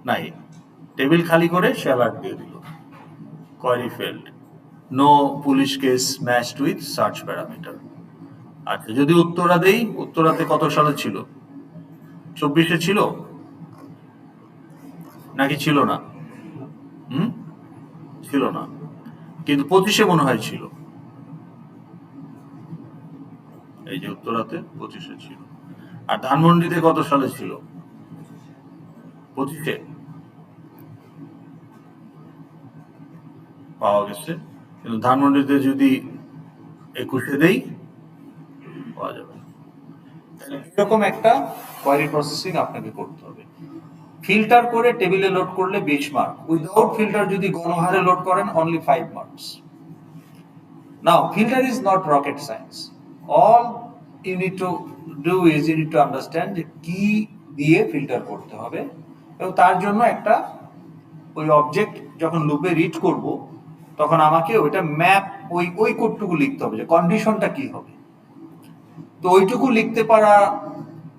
নাই। টেবিল খালি করে সে অ্যালার্ট দিয়ে দিল, query failed, no police case matched with search parameter. আচ্ছা, যদি উত্তরা দেই, উত্তরাতে কত সালে ছিল? 24-এ ছিল নাকি ছিল না? হুম, ছিল না, কিন্তু 25-এ মনে হয় ছিল। এই যে উত্তরাতে 25-এ ছিল। আর ধানমন্ডিতে কত সালে ছিল? 25-এ পাওয়া গেছে, কিন্তু ধানমন্ডিতে যদি 21-এ দেই পাওয়া যাবে না। এরকম একটা কোয়েরি প্রসেসিং আপনাকে করতে হবে। ফিল্টার করে টেবিলে লোড করলে 20 মার্ক, উইদাউট ফিল্টার যদি গণহারে লোড করেন only 5 marks. Now filter is not rocket science, all you need to do is you need to understand যে কি দিয়ে ফিল্টার করতে হবে, এবং তার জন্য একটা ওই অবজেক্ট যখন লুপে রিড করব তখন আমাকে ওইটা ম্যাপ, ওই কোডটুকু লিখতে হবে যে কন্ডিশনটা কি হবে। তো ওইটুকু লিখতে পারা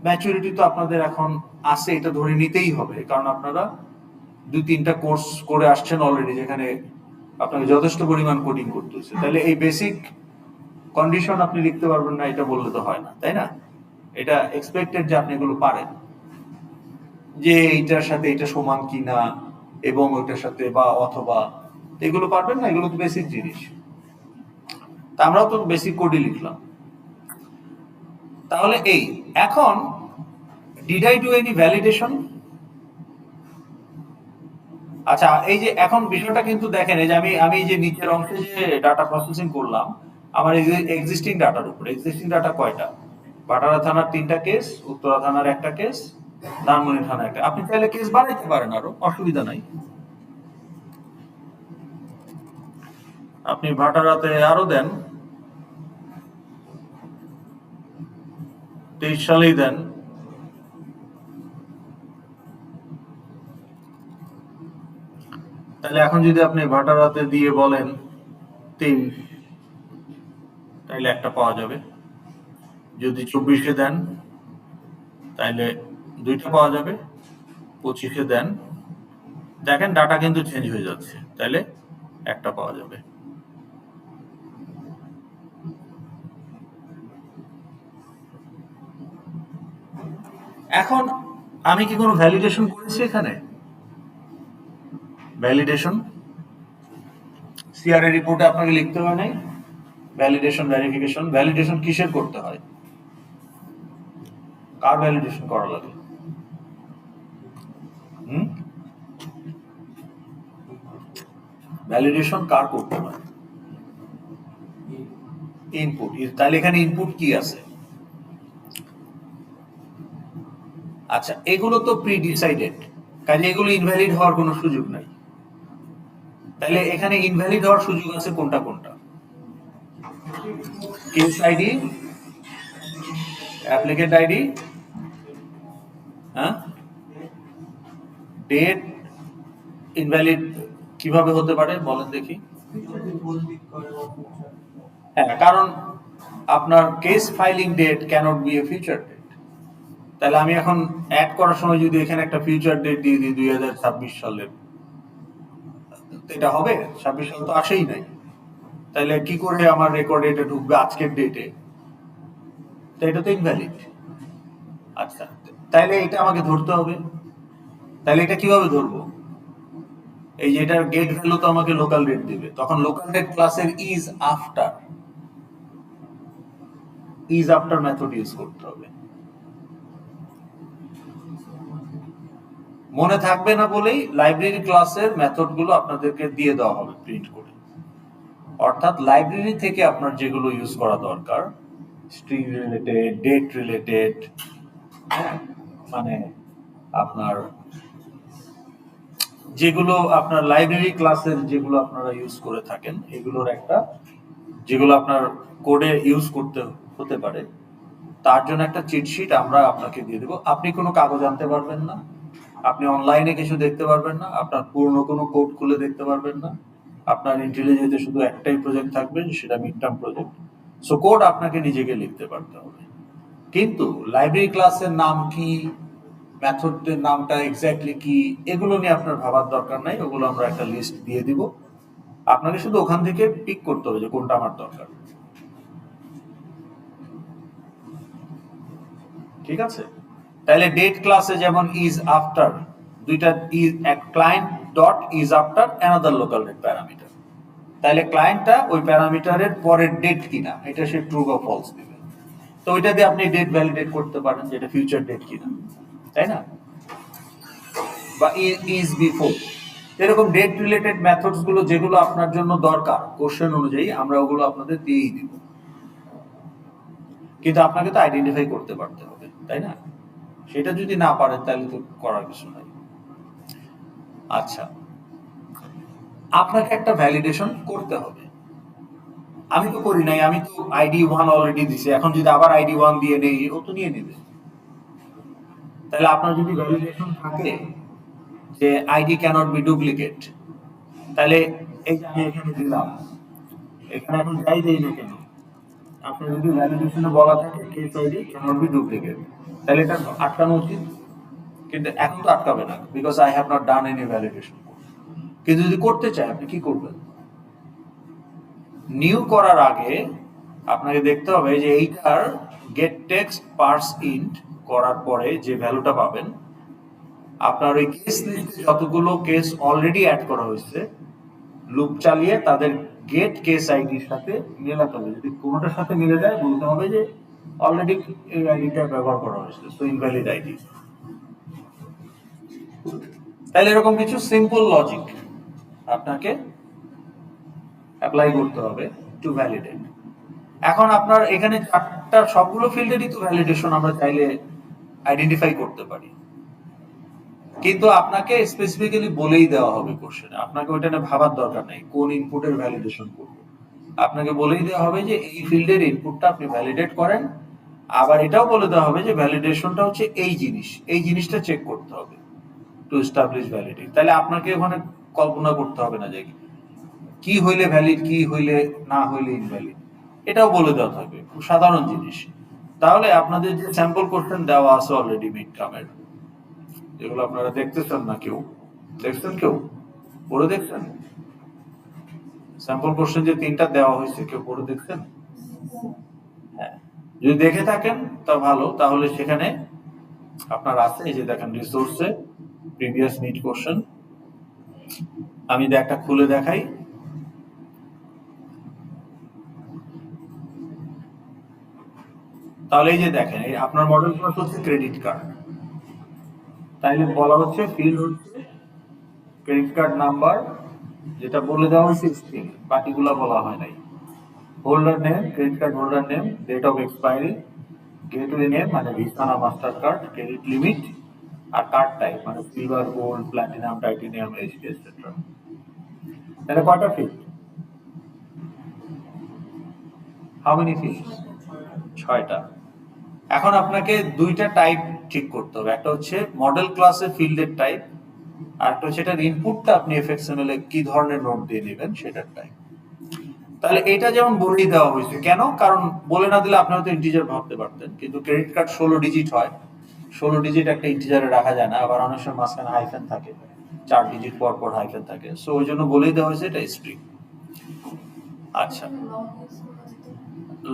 ম্যাচুরিটি তো আপনাদের এখন আছে, এটা ধরে নিতেই হবে, কারণ আপনারা 2-3টা কোর্স করে আসছেন অলরেডি, যেখানে আপনাকে যথেষ্ট পরিমাণ কোডিং করতে হচ্ছে। তাহলে এই বেসিক কন্ডিশন আপনি লিখতে পারবেন না এটা বললে তো হয় না, তাই না? এটা এক্সপেক্টেড যে আপনি এগুলো পারেন, যে এইটার সাথে এটা সমান কিনা এবং ওইটার সাথে বা অথবা, এগুলো পারবেন না, এগুলো তো বেসিক জিনিস। তা আমরাও তো বেসিক কোডই লিখলাম। তাহলে এই এখন did I do any validation? আচ্ছা, এই যে এখন বিষয়টা কিন্তু দেখেন, এই যে আমি যে নিচের অংশে যে ডাটা প্রসেসিং করলাম, আমার এই যে এক্সিস্টিং ডাটার উপরে, এক্সিস্টিং ডাটা কয়টা? ভাটারা থানার 3টা কেস, উত্তরা থানার একটা কেস, ধানমন্ডি থানার একটা। আপনি চাইলে কেস বাড়াইতে পারেন, আরো অসুবিধা নাই। আপনি ভাটারাতে আরো দেন, 23 সালেই দেন। তাহলে এখন যদি আপনি ভাটারাতে দিয়ে বলেন 23, তাইলে একটা পাওয়া যাবে। যদি 24-এ দেন তাইলে 2টা পাওয়া যাবে। 25-এ দেন, দেখেন ডাটা কিন্তু চেঞ্জ হয়ে যাচ্ছে, তাইলে একটা পাওয়া যাবে। এখন আমি কি কোনো ভ্যালিডেশন করেছি এখানে? ভ্যালিডেশন সিআরএ রিপোর্টে আপনাকে লিখতে হয় নাই ভ্যালিডেশন, ভেরিফিকেশন। ভ্যালিডেশন কিসের করতে হয়? কার ভ্যালিডেশন করা লাগে? হুম, ভ্যালিডেশন কার করতে হয়? ইনপুট। তাহলে এখানে ইনপুট কি আছে? আচ্ছা, এগুলো তো প্রি ডিসাইডেড, কাজে এগুলো ইনভ্যালিড হওয়ার কোনো সুযোগ নাই। তাহলে এখানে ইনভ্যালিড হওয়ার সুযোগ আছে কোনটা কোনটা? কেস আইডি, অ্যাপ্লিকেন্ট আইডি, হ্যাঁ, ডেট ইনভ্যালিড কিভাবে হতে পারে বলেন দেখি। হ্যাঁ, কারণ আপনার case filing date cannot be a future date. তাহলে আমি এখন অ্যাড করার সময় যদি এখানে একটা ফিউচার ডেট দিয়ে দিই 2026 সালের, এটা হবে? 26 সাল তো আসেই নাই, তাহলে কি করে আমার রেকর্ড এটা ঢুকবে আজকের ডেটে? তো এটা তো ইনভ্যালিড। আচ্ছা, তাহলে এটা আমাকে ধরতে হবে। তাহলে এটা কিভাবে ধরবো? এই যে এটার গেট ভ্যালু তো আমাকে লোকাল ডেট দিবে, তখন লোকাল ডেট ক্লাসের ইজ আফটার মেথড ইউজ করতে হবে। মনে থাকবে না বলেই লাইব্রেরি ক্লাসের মেথড গুলো আপনাদেরকে দিয়ে দেওয়া হবে প্রিন্ট করে। অর্থাৎ লাইব্রেরি থেকে আপনার যেগুলো ইউজ করা দরকার, স্ট্রিং রিলেটেড, ডেট রিলেটেড, মানে আপনার যেগুলো আপনার লাইব্রেরি ক্লাসের যেগুলো আপনারা ইউজ করে থাকেন, এগুলোর একটা, যেগুলো আপনার কোডে ইউজ করতে হতে পারে, তার জন্য একটা চিটশিট আমরা আপনাকে দিয়ে দেবো। আপনি কোনো কাগজ আনতে পারবেন না, আপনি অনলাইনে কিছু দেখতে পারবেন না, আপনার পুরনো কোনো কোড খুলে দেখতে পারবেন না। আপনার ইন্টেলিজেন্সে শুধু একটাই প্রজেক্ট থাকবে, সেটা mid term project. So code আপনাকে নিজেকে লিখতে পারতে হবে। কিন্তু লাইব্রেরি ক্লাসের নাম কি, মেথডের নামটা এক্স্যাক্টলি কি, এগুলো নিয়ে আপনার ভাবার দরকার নাই। ওগুলো আমরা একটা লিস্ট দিয়ে দিব, আপনাকে শুধু ওখান থেকে পিক করতে হবে যে কোনটা আমার দরকার। ঠিক আছে? তাহলে ডেট ক্লাসে যেমন ইজ আফটার, দুইটা is client dot is after another local date parameter. তাহলে ক্লায়েন্টটা ওই প্যারামিটারের পরের ডেট কিনা এটা সে ট্রু বা ফলস দিবে। তো ওইটা দিয়ে আপনি ডেট ভ্যালিডেট করতে পারেন যেটা ফিউচার ডেট কিনা, তাই না? বা ইজ বিফোর, এরকম ডেট রিলেটেড মেথডস গুলো যেগুলো আপনার জন্য দরকার কোশ্চেন অনুযায়ী আমরা ওগুলো আপনাদের দিয়েই দিব। কিন্তু আপনাকে তো আইডেন্টিফাই করতে পারতে হবে, তাই না? সেটা যদি না পারেন তাহলে তো করার কিছু নাই। আচ্ছা, আপনাকে একটা ভ্যালিডেশন করতে হবে। আমি তো করি নাই, আমি তো আইডি 1 অলরেডি দিছি, এখন যদি আবার আইডি 1 দিয়ে নেই ও তো নিয়ে নেবে। তাহলে আপনার যদি ভ্যালিডেশন থাকে যে আইডি ক্যানট বি ডুপ্লিকেট, তাহলে এই যে আমি এখানে দিলাম, এখানে এখন যাই দেই না কেন, আপনার যদি ভ্যালিডেশনে বলা থাকে case ID cannot be duplicate, তাহলে এটা আটকানো উচিত। কিন্তু এখন তো আটকাবে না, because I have not done any validation. কিন্তু যদি করতে চায় আপনি কি করবেন? নিউ করার আগে আপনাকে দেখতে হবে যে এইটার গেট টেক্সট পার্স ইন্ট করার পরে যে ভ্যালুটা পাবেন, আপনার ওই কেস লিস্টে যতগুলো কেস অলরেডি অ্যাড করা হয়েছে লুপ চালিয়ে তাদের গেট কেস আইডির সাথে মেলাতে হবে। যদি কোনোটার সাথে মিলে যায় বলতে হবে যে অলরেডি এই আইডিটা ব্যবহার করা হয়েছে, সো ইনভ্যালিড আইডি। তাহলে এরকম কিছু সিম্পল লজিক আপনাকে অ্যাপ্লাই করতে হবে টু ভ্যালিডেট। এখন আপনার এখানে চারটা সবগুলো ফিল্ডেরই তো ভ্যালিডেশন আমরা চাইলে আইডেন্টিফাই করতে পারি, কিন্তু আপনাকে স্পেসিফিক্যালি বলেই দেওয়া হবে কোশ্চেনে, আপনাকে ওইটা নিয়ে ভাবার দরকার নেই কোন ইনপুটের ভ্যালিডেশন করব। আপনাকে বলেই দেওয়া হবে যে এই ফিল্ডের ইনপুটটা আপনি ভ্যালিডেট করেন। আবার এটাও বলে দেওয়া হবে যে ভ্যালিডেশনটা হচ্ছে এই জিনিস, এই জিনিসটা চেক করতে হবে টু এস্টাবলিশ ভ্যালিডিটি। তাহলে আপনাকে ওখানে কল্পনা করতে হবে না যে কি হইলে ভ্যালিড, কি হইলে না হইলে ইনভ্যালিড, এটাও বলে দেওয়া থাকবে, খুব সাধারণ জিনিস। তাহলে আপনাদের যে স্যাম্পল কোশ্চেন দেওয়া আছে অলরেডি মিড টার্মের, যেগুলো আপনারা দেখতেছেন না, কেউ দেখছেন, কেউ পড়ে দেখছেন? স্যাম্পল কোশ্চেন যে 3টা দেওয়া হয়েছে কেউ পড়ে দেখছেন? হ্যাঁ, যদি দেখে থাকেন তা ভালো, তাহলে সেখানে আপনার আছে, এই যে দেখেন রিসোর্সে প্রিভিয়াস মিড কোশ্চেন, আমি একটা খুলে দেখাই। তাহলে এই যে দেখেন, এই আপনার মডেল ক্লাস হচ্ছে ক্রেডিট কার্ড, তাইলে বলা হচ্ছে ফিল্ড হচ্ছে ক্রেডিট কার্ড নাম্বার, যেটা বলে দেওয়া হয়েছে স্ট্রিং, বাকিগুলো বলা হয় নাই। Holder name, credit card holder name, date of expiry, gateway name মানে ভিসা না মাস্টার কার্ড, ক্রেডিট লিমিট, আর কার্ড টাইপ মানে silver, gold, platinum, titanium, HD etcetera. তাহলে কয়টা ফিল্ড? How many field? 6টা। এখন আপনাকে দুইটা টাইপ ঠিক করতে হবে, একটা হচ্ছে মডেল ক্লাসে ফিল্ডের টাইপ, আর একটা হচ্ছে এটার ইনপুটটা আপনি এফএক্সএমএল এ কি ধরনের নোট দিয়ে নেবেন সেটার টাইপ। তাহলে এটা যেমন বলেই দেওয়া হয়েছে, কেন? কারণ বলে না দিলে আপনি হয়তো ইন্টিজার ভাবতে পারতেন, কিন্তু ক্রেডিট কার্ড 16 ডিজিট হয়, 16 ডিজিট একটা ইন্টিজারে রাখা যায় না, আবার অনেক সময় মাঝখানে হাইফেন থাকে, 4 ডিজিট পর পর হাইফেন থাকে, সো ওই জন্য বলেই দেওয়া হয়েছে এটা স্ট্রিং। আচ্ছা,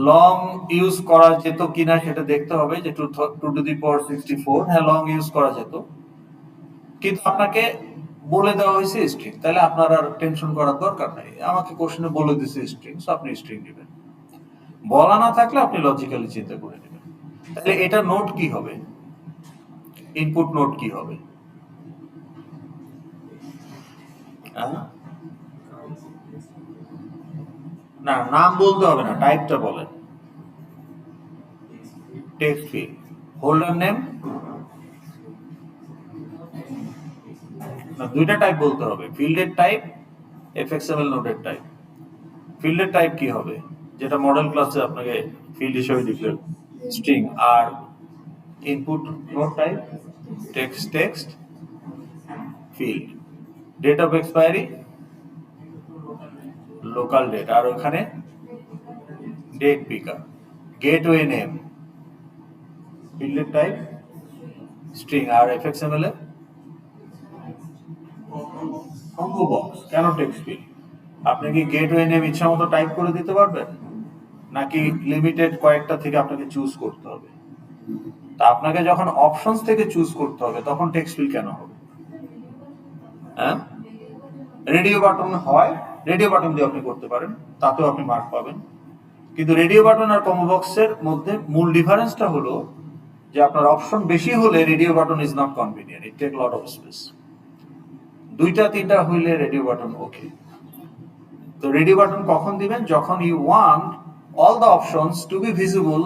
লং ইউজ করা যেত কিনা সেটা দেখতে হবে, যে 2 টু দি পাওয়ার 64, হ্যাঁ লং ইউজ করা যেত, কিন্তু আপনাকে বলে দেওয়া হয়েছে স্ট্রিং, তাহলে আপনার আর টেনশন করার দরকার নাই, আমাকে কোশ্চেনে বলে দিয়েছে স্ট্রিং, সো আপনি স্ট্রিং নেবেন। বলা না থাকলে আপনি লজিক্যালি চিন্তা করে নেবেন। তাহলে এটা নোট কি হবে, ইনপুট নোট কি হবে? না, নাম বলতে হবে না, টাইপটা বলেন। টেক্সট ফিল্ড, হোল্ডার নেম, না দুইটা টাইপ বলতে হবে, ফিল্ডের টাইপ, এফএক্সএমএল নোটের টাইপ। ফিল্ডের টাইপ কি হবে, যেটা মডেল ক্লাসে আপনাকে ফিল্ড হিসেবে ডিক্লেয়ার, স্ট্রিং। আর input note type text field, date of expiry local date, আর ওখানে ডেট পিকার, গেটওয়ে নেম, ফিল্ডের টাইপ স্ট্রিং, আর এফএক্সএমএল এ কম্বো বক্স। কেন টেক্সট ফিল্ড? আপনি কি গেটওয়ে নেম ইচ্ছা মতো টাইপ করে দিতে পারবেন, নাকি লিমিটেড কয়েকটা থেকে আপনাকে চুজ করতে হবে? তা আপনাকে যখন অপশনস থেকে চুজ করতে হবে তখন টেক্সট ফিল্ড কেন হবে? হ্যাঁ, রেডিও বাটন হয়, রেডিও বাটন দিয়ে আপনি করতে পারেন, তাতেও আপনি মার্ক পাবেন, কিন্তু রেডিও বাটন আর কম্বো বক্সের মধ্যে মূল ডিফারেন্সটা হলো যে আপনার অপশন বেশি হলে radio button is not convenient, it take lot of space. 2টা 3টা হইলে রেডিও বাটন ওকে। তো রেডিও বাটন কখন দিবেন? যখন you want all the options to be visible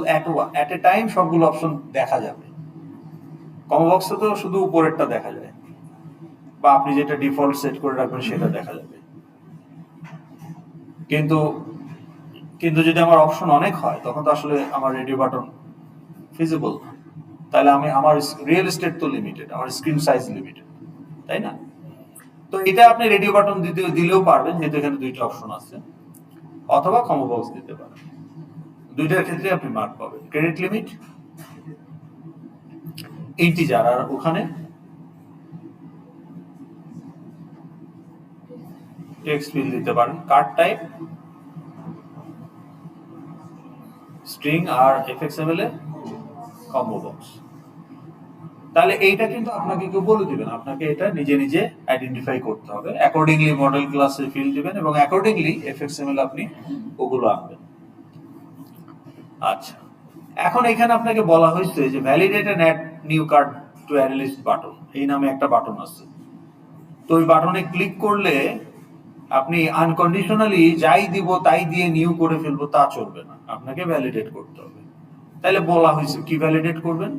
at a time, সবগুলো অপশন দেখা যাবে। কম্বো বক্সে তো শুধু উপরেরটা দেখা যায়, বা আপনি যেটা ডিফল্ট সেট করে রাখবেন সেটা দেখা যাবে, কিন্তু কিন্তু যদি আমার অপশন অনেক হয় তখন তো আসলে আমার রেডিও বাটন ফিজিবল না, তাহলে আমার রিয়েল এস্টেট তো লিমিটেড, আমার স্ক্রিন সাইজ লিমিটেড, তাই না? তো এটা আপনি রেডিও বাটন দিলেও পারবেন, যেহেতু এখানে 2টা অপশন আছে, অথবা কম্বো বক্স দিতে পারেন, দুইটার ক্ষেত্রে আপনি মার্ক পাবেন। ক্রেডিট লিমিট ইন্টিজার, আর ওখানে টেক্সট ফিল্ড দিতে পারেন। কার্ড টাইপ স্ট্রিং, আর এফএক্সএমএল এ কম্বো বক্স। তাহলে এইটা কিন্তু আপনাকে কেউ বলে দিবেন, আপনাকে এটা নিজে নিজে আইডেন্টিফাই করতে হবে, অ্যাকর্ডিংলি মডেল ক্লাসে ফিল্ড দিবেন এবং অ্যাকর্ডিংলি এফএক্সএমএল আপনি ওগুলো আনবেন। আচ্ছা, এখন এখানে আপনাকে বলা হয়েছে যে validate and add new card to array list button, এই নামে একটা বাটন আছে। তো ওই বাটনে ক্লিক করলে আপনি আনকন্ডিশনালি যাই দিব তাই দিয়ে নিউ করে ফেলবো তা চলবে না, আপনাকে ভ্যালিডেট করতে হবে। তাহলে বলা হয়েছে কি ভ্যালিডেট করবেন?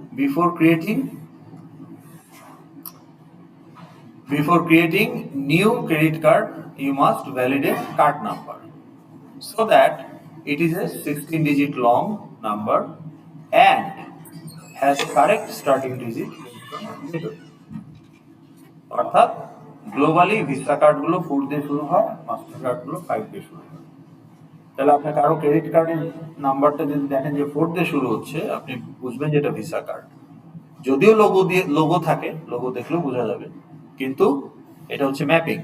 Before creating new credit card, you must validate card number so that it is a 16-digit long number and has correct starting digit. অর্থাৎ গ্লোবালি ভিসা কার্ডগুলো 4 দিয়ে শুরু হয়, মাস্টার কার্ডগুলো 5 দিয়ে শুরু হয়। তাহলে আপনার কারো ক্রেডিট কার্ডের নাম্বারটা যদি দেখেন যে 4 দিয়ে শুরু হচ্ছে, আপনি বুঝবেন যে এটা ভিসা কার্ড। যদিও লোগো থাকে, লোগো দেখলেও বোঝা যাবে, কিন্তু এটা হচ্ছে ম্যাপিং।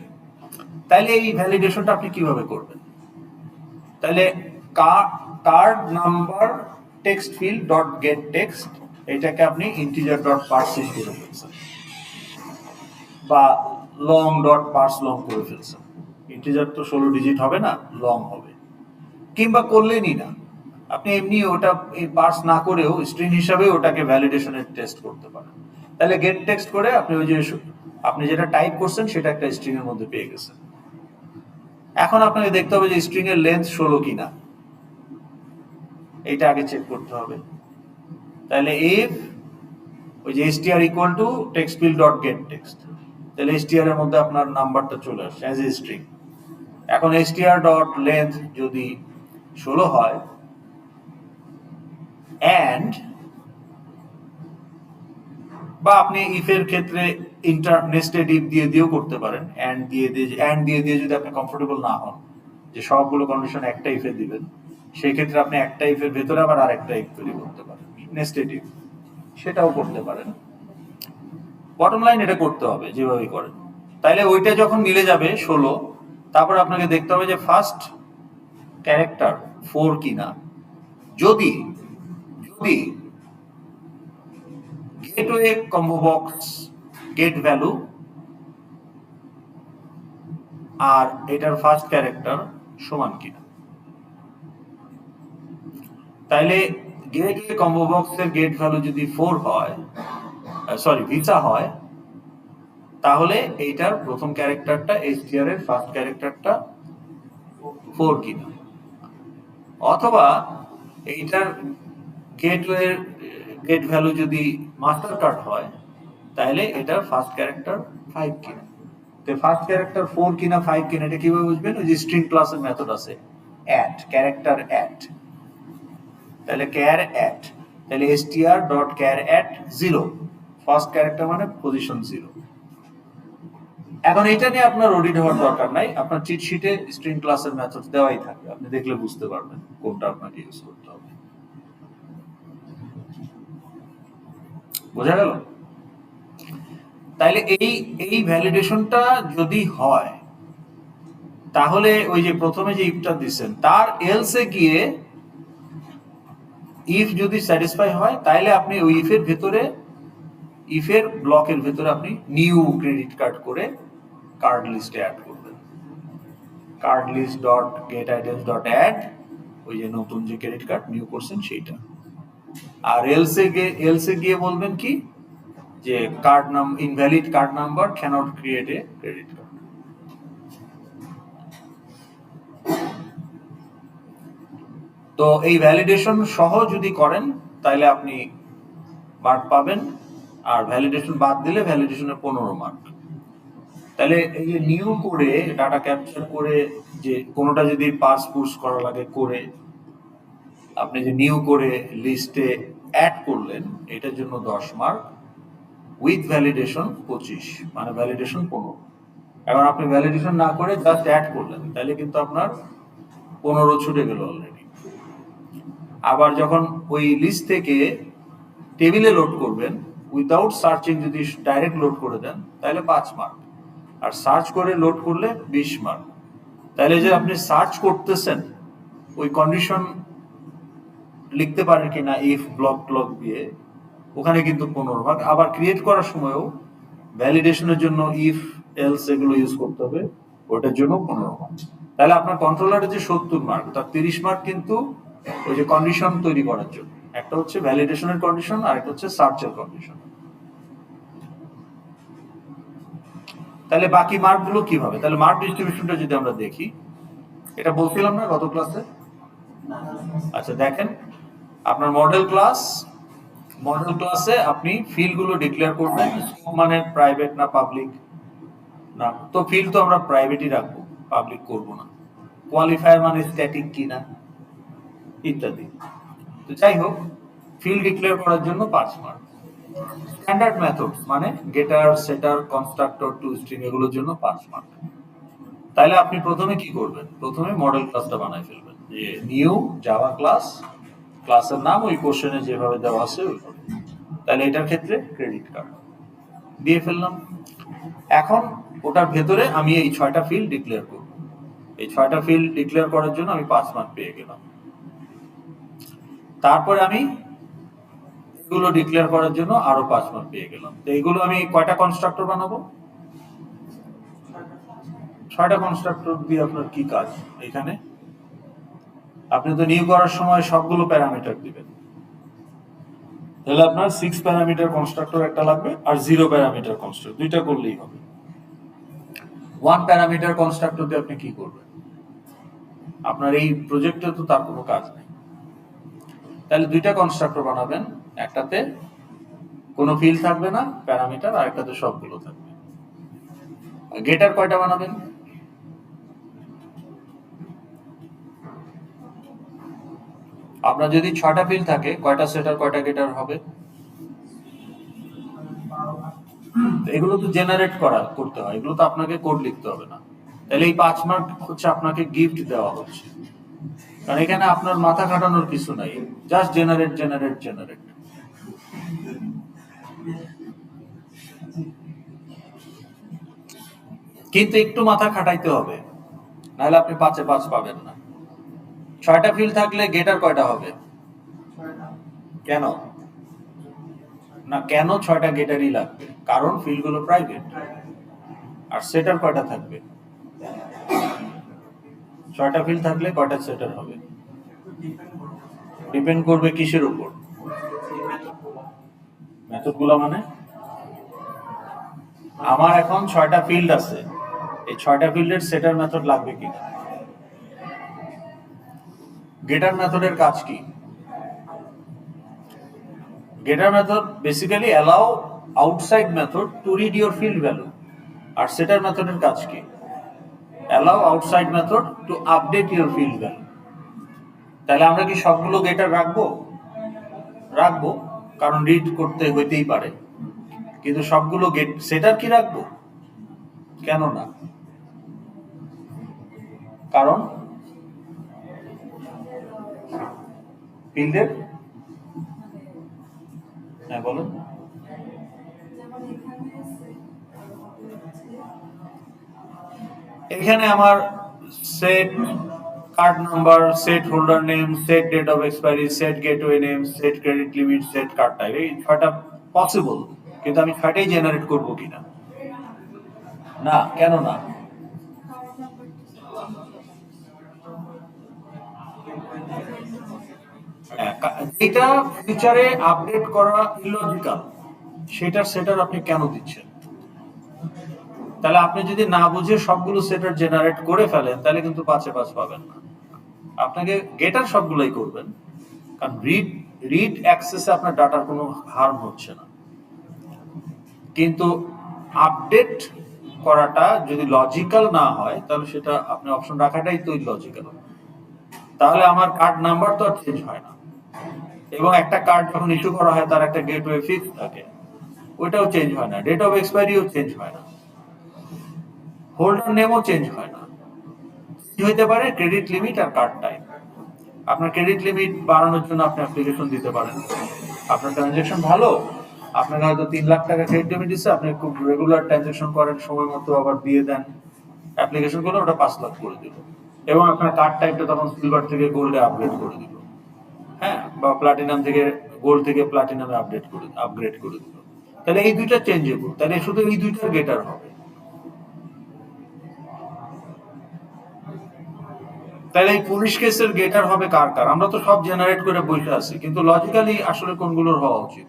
তাইলে এই ভ্যালিডেশনটা আপনি কিভাবে করবেন? তাহলে card number text field dot gate text, এটাকে আপনি ইন্টিজার ডট পার্সিং করে ফেলছেন, বা লং ডট পার্স লং করে ফেলছেন। ইন্টিজার তো 16 ডিজিট হবে না, লং হবে। কিংবা করলেনই না, আপনি এমনি ওটা পার্স না করেও স্ট্রিং হিসাবে ওটাকে ভ্যালিডেশনের টেস্ট করতে পারেন। তাহলে গেট টেক্সট করে আপনি ওই যে আপনি যেটা টাইপ করছেন সেটা একটা স্ট্রিং এর মধ্যে পেয়ে গেছেন। এখন আপনাকে দেখতে হবে যে স্ট্রিং এর লেন্থ 16 কিনা, এইটা আগে চেক করতে হবে। তাহলে ইফ ওই যে str equal to text field dot gate text, তাহলে str এর মধ্যে আপনার নাম্বারটা চলে আসছে অ্যাজ এ স্ট্রিং। এখন str ডট লেন্থ যদি 16 হয় and বা আপনি ইফ এর ক্ষেত্রে ইন্টার নেস্টেড ইফ দিয়ে দিয়েও করতে পারেন, and দিয়ে যদি আপনি কমফোর্টেবল না হন যে সবগুলো কন্ডিশন একটা ইফে দিবেন, সেই ক্ষেত্রে আপনি একটা ইফের ভেতরে আবার আরেকটা ইফ তৈরি করতে পারেন, নেস্টেড ইফ, সেটাও করতে পারেন। বটম লাইন এটা করতে হবে যেভাবে করেন। তাইলে ওইটা যখন মিলে যাবে 16, তারপর আপনাকে দেখতে হবে যে ফার্স্ট ক্যারেক্টার 4 কিনা। যদি যদি gateway combo box get value আর এটার ফার্স্ট ক্যারেক্টার সমান কিনা, তাইলে গেটওয়ে কম্বো বক্সের গেট ভ্যালু যদি 4 হয়, সরি ভিসা হয়, তাহলে এইটার প্রথম ক্যারেক্টারটা str এর ফার্স্ট ক্যারেক্টারটা 4 কিনা, অথবা এইটার গেটওয়ে গেট ভ্যালু যদি মাস্টার কার্ড হয়, তাহলে এটার ফার্স্ট ক্যারেক্টার 5 কিনা। তো ফার্স্ট ক্যারেক্টার 4 কিনা 5 কিনা এটা কিভাবে বুঝবেন? ওই যে স্ট্রিং ক্লাসের মেথড আছে অ্যাড, ক্যারেক্টার অ্যাড, তাহলে ক্যার অ্যাড, তাহলে str dot char add 0, first character মানে পজিশন 0। এখন এটা নিয়ে আপনার অডিট হওয়ার দরকার নাই, আপনার চিট শিটে স্ট্রিং ক্লাসের মেথড দেওয়াই থাকবে, আপনি দেখলে বুঝতে পারবেন কোনটা আপনাকে ইউজ করতে হবে। বোঝা গেল? তাইলে এই ভ্যালিডেশনটা যদি হয়, তাহলে ওই যে প্রথমে যে ইফটা দিচ্ছেন তার এলসে গিয়ে ইফ যদি স্যাটিসফাই হয়, তাহলে আপনি ওই ইফের ভেতরে, ইফের ব্লকের ভেতরে আপনি নিউ ক্রেডিট কার্ড করে কার্ড লিস্টে অ্যাড করবেন। Card list dot get items dot add, ওই যে নতুন যে ক্রেডিট কার্ড নিউ করছেন সেইটা। আর এলসে গিয়ে বলবেন কি যে card number invalid card number cannot create a credit card. তো এই ভ্যালিডেশন সহ যদি করেন তাহলে আপনি মার্ক পাবেন, আর ভ্যালিডেশন বাদ দিলে ভ্যালিডেশনের 15 মার্ক। তাহলে এই যে নিউ করে ডাটা ক্যাপচার করে যে কোনোটা যদি পাস পুশ করা লাগে করে আপনি যে নিউ করে লিস্টে অ্যাড করলেন, এটার জন্য 10 মার্ক, উইথ ভ্যালিডেশন 25, মানে ভ্যালিডেশন 15। এখন আপনি ভ্যালিডেশন না করে জাস্ট অ্যাড করলেন, তাহলে কিন্তু আপনার 15 ছুটে গেল অলরেডি। আবার যখন ওই লিস্ট থেকে টেবিলে লোড করবেন উইদাউট সার্চিং, যদি ডাইরেক্ট লোড করে দেন তাহলে 5 মার্ক, আর সার্চ করে লোড করলে 20 মার্ক। তাহলে যে আপনি সার্চ করতেছেন ওই কন্ডিশন লিখতে পারেন কিনা ইফ ব্লক দিয়ে, ওখানে কিন্তু 15 মার্ক। আবার ক্রিয়েট করার সময়ও ভ্যালিডেশনের জন্য ইফ এলস এগুলো ইউজ করতে হবে, ওটার জন্য 15 মার্ক। তাহলে আপনার কন্ট্রোলারের যে 70 মার্ক, তার 30 মার্ক কিন্তু ওই যে কন্ডিশন তৈরি করার জন্য, একটা হচ্ছে ভ্যালিডেশনের কন্ডিশন আর একটা হচ্ছে সার্চের কন্ডিশন। তাহলে বাকি মার্কগুলো কিভাবে? তাহলে মার্ক ডিস্ট্রিবিউশনটা যদি আমরা দেখি, এটা বলছিলাম না গত ক্লাসে। আচ্ছা দেখেন, আপনার মডেল ক্লাসে আপনি ফিল্ডগুলো ডিক্লেয়ার করবেন, মানে প্রাইভেট না পাবলিক না, তো ফিল্ড তো আমরা প্রাইভেটই রাখবো, পাবলিক করব না। কোয়ালিফায়ার মানে স্ট্যাটিক কিনা ইত্যাদি। তো যাই হোক, ফিল্ড ডিক্লেয়ার করার জন্য 5 মার্ক। স্ট্যান্ডার্ড মেথড মানে গেটার, সেটার, কনস্ট্রাক্টর, টু স্ট্রিং, এগুলোর জন্য 5 মার্ক। তাহলে আপনি প্রথমে কি করবেন? প্রথমে মডেল ক্লাসটা বানাই ফেলবেন, যে নিউ জাভা ক্লাস, ক্লাসের নাম ওই কোশ্চেনে যেভাবে দেওয়া আছে ওইভাবে। তাহলে এটার ক্ষেত্রে ক্রেডিট কার্ড দিয়ে ফেললাম। এখন ওটার ভেতরে আমি এই 6টা ফিল্ড ডিক্লেয়ার করব। এই 6টা ফিল্ড ডিক্লেয়ার করার জন্য আমি 5 মার্ক পেয়ে গেলাম। তারপরে আমি এগুলো ডিক্লেয়ার করার জন্য আরো 5 মার্ক পেয়ে গেলাম। তো এইগুলো আমি কয়টা কনস্ট্রাক্টর বানাবো? 6টা কনস্ট্রাক্টর দিয়ে আপনার কি কাজ? এখানে আপনি তো নিউ করার সময় সবগুলো প্যারামিটার দিবেন, তাহলে আপনার 6 প্যারামিটার কনস্ট্রাক্টর একটা লাগবে, আর 0 প্যারামিটার কনস্ট্রাক্টর, দুইটা করলেই হবে। 1 প্যারামিটার কনস্ট্রাক্টর দিয়ে আপনি কি করবেন? আপনার এই প্রজেক্টে তো তার কোনো কাজ নেই। তাহলে 2টা কনস্ট্রাক্টর বানাবেন, একটাতে কোনো ফিল্ড থাকবে না প্যারামিটার, আর একটাতে সবগুলো থাকবে। গেটার কয়টা বানাবেন? আপনার যদি 6টা ফিল্ড থাকে, কয়টা সেটার কয়টা গেটার হবে? এগুলো তো জেনারেট করতে হয়, এগুলো তো আপনাকে কোড লিখতে হবে না। তাহলে এই 5 মার্ক হচ্ছে আপনাকে গিফট দেওয়া হচ্ছে, কারণ এখানে আপনার মাথা খাটানোর কিছু নাই, জাস্ট জেনারেট জেনারেট জেনারেট। কিন্তু একটু মাথা খাটাইতে হবে, নাহলে আপনি 5-এ 5 পাবেন না। 6টা ফিল্ড থাকলে গেটার কয়টা হবে? কেন না, কেন 6টা গেটারই লাগবে? কারণ ফিল্ডগুলো প্রাইভেট। আর সেটার কয়টা থাকবে? 6টা ফিল্ড থাকলে কয়টা সেটার হবে? ডিপেন্ড করবে কিসের উপর? মেথডগুলো মানে আমার এখন 6টা ফিল্ড আছে, এই 6টা ফিল্ডের সেটার মেথড লাগবে কিনা? গেটার মেথডের কাজ কি? Getter method basically allow outside method to read your field value, R setter মেথডের কাজ কি? allow outside method to update your field value. তাহলে আমরা কি সবগুলো গেটার রাখবো, কারণ রিড করতে হইতেই পারে, কিন্তু সবগুলো সেটার কি রাখবো? কেন না? কারণ ফিল্ডের, হ্যাঁ বলুন। এখানে আমার set card number, set holder name, set date of expiry, set gateway name, set credit limit, set card type, এই 6টা পসিবল, কিন্তু আমি 6টাই জেনারেট করব কিনা? না, কেন না? যেটা ফিউচারে আপডেট করা ইলজিক্যাল, সেটার আপনি কেন দিচ্ছেন? তাহলে আপনি যদি না বুঝে সবগুলো সেটার জেনারেট করে ফেলেন, তাহলে কিন্তু 5-এ 5 পাবেন না। আপনাকে গেটার সবগুলোই করবেন, কারণ রিড অ্যাক্সেসে আপনার ডাটার কোনো হার্ম হচ্ছে না, কিন্তু আপডেট করাটা যদি লজিক্যাল না হয়, তাহলে সেটা আপনি অপশন রাখাটাই তো ইলজিক্যাল। তাহলে আমার কার্ড নাম্বার তো আর চেঞ্জ হয় না, এবং একটা কার্ড যখন ইস্যু করা হয় তার একটা গেটওয়ে ফিক্স থাকে, ওইটাও চেঞ্জ হয় না, ডেট অফ এক্সপায়ারিও চেঞ্জ হয় না, হোল্ডার নেমও চেঞ্জ হয় না। কি হইতে পারে? ক্রেডিট লিমিট আর কার্ড টাইম। আপনার ক্রেডিট লিমিট বাড়ানোর জন্য আপনি অ্যাপ্লিকেশন দিতে পারেন, আপনার ট্রানজ্যাকশন ভালো, আপনাকে হয়তো 3 লাখ টাকা ক্রেডিট লিমিট দিচ্ছে, আপনি খুব রেগুলার ট্রানজ্যাকশন করেন, সময় মতো আবার দিয়ে দেন অ্যাপ্লিকেশন করলে, ওটা 5 লাখ করে দিল, এবং আপনার কার্ড টাইপটা তখন সিলভার থেকে গোল্ডে আপগ্রেড করে দিল, হ্যাঁ, বা প্লাটিনাম থেকে গোল্ড থেকে প্লাটিনামে আপগ্রেড করে দিল। তাহলে এই দুইটা চেঞ্জেবল, তাহলে শুধু এই দুইটার গেটার হবে। তাহলে এই পুলিশ কেসের গেটার হবে কার? আমরা তো সব জেনারেট করে বসে আছি, কিন্তু লজিক্যালি আসলে কোনগুলোর হওয়া উচিত?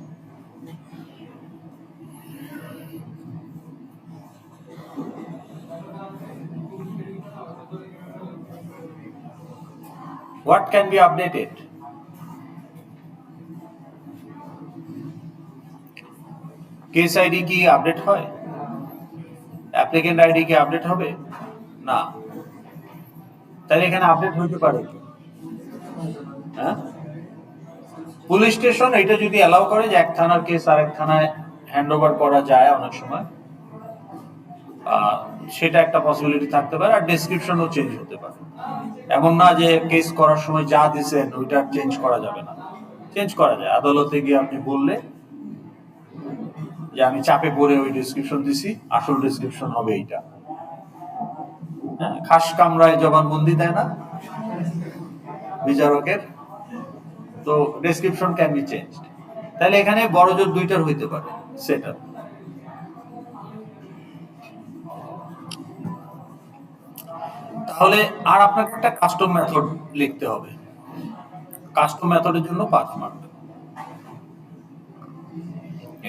What can be updated? Case ID কি আপডেট হয়? অ্যাপ্লিকেন্ট আইডি কি আপডেট হবে? না। তাহলে এখানে আপডেট হইতে পারে কি? হ্যাঁ, পুলিশ স্টেশন এটা যদি অ্যালাউ করে যে এক থানার কেস আরেক থানায় হ্যান্ড ওভার করা যায় অনেক সময়, সেটা একটা পসিবিলিটি থাকতে পারে, আর ডেসক্রিপশনও চেঞ্জ হতে পারে। এমন না যে কেস করার সময় যা দিছেন ওইটা চেঞ্জ করা যাবে না, চেঞ্জ করা যায়। আদালতে গিয়ে আপনি বললে যে আমি চাপে পড়ে ওই ডেসক্রিপশন দিছি, আসল ডেসক্রিপশন হবে এইটা। হ্যাঁ, খাস কামরায় জবানবন্দি দেয় না বিচারকের, তো ডেসক্রিপশন ক্যান বি চেঞ্জ। তাহলে এখানে বড় জোর দুইটার হইতে পারে সেটআপ। তাহলে আর আপনাকে একটা কাস্টম মেথড লিখতে হবে, কাস্টম মেথডের জন্য 5 মার্ক।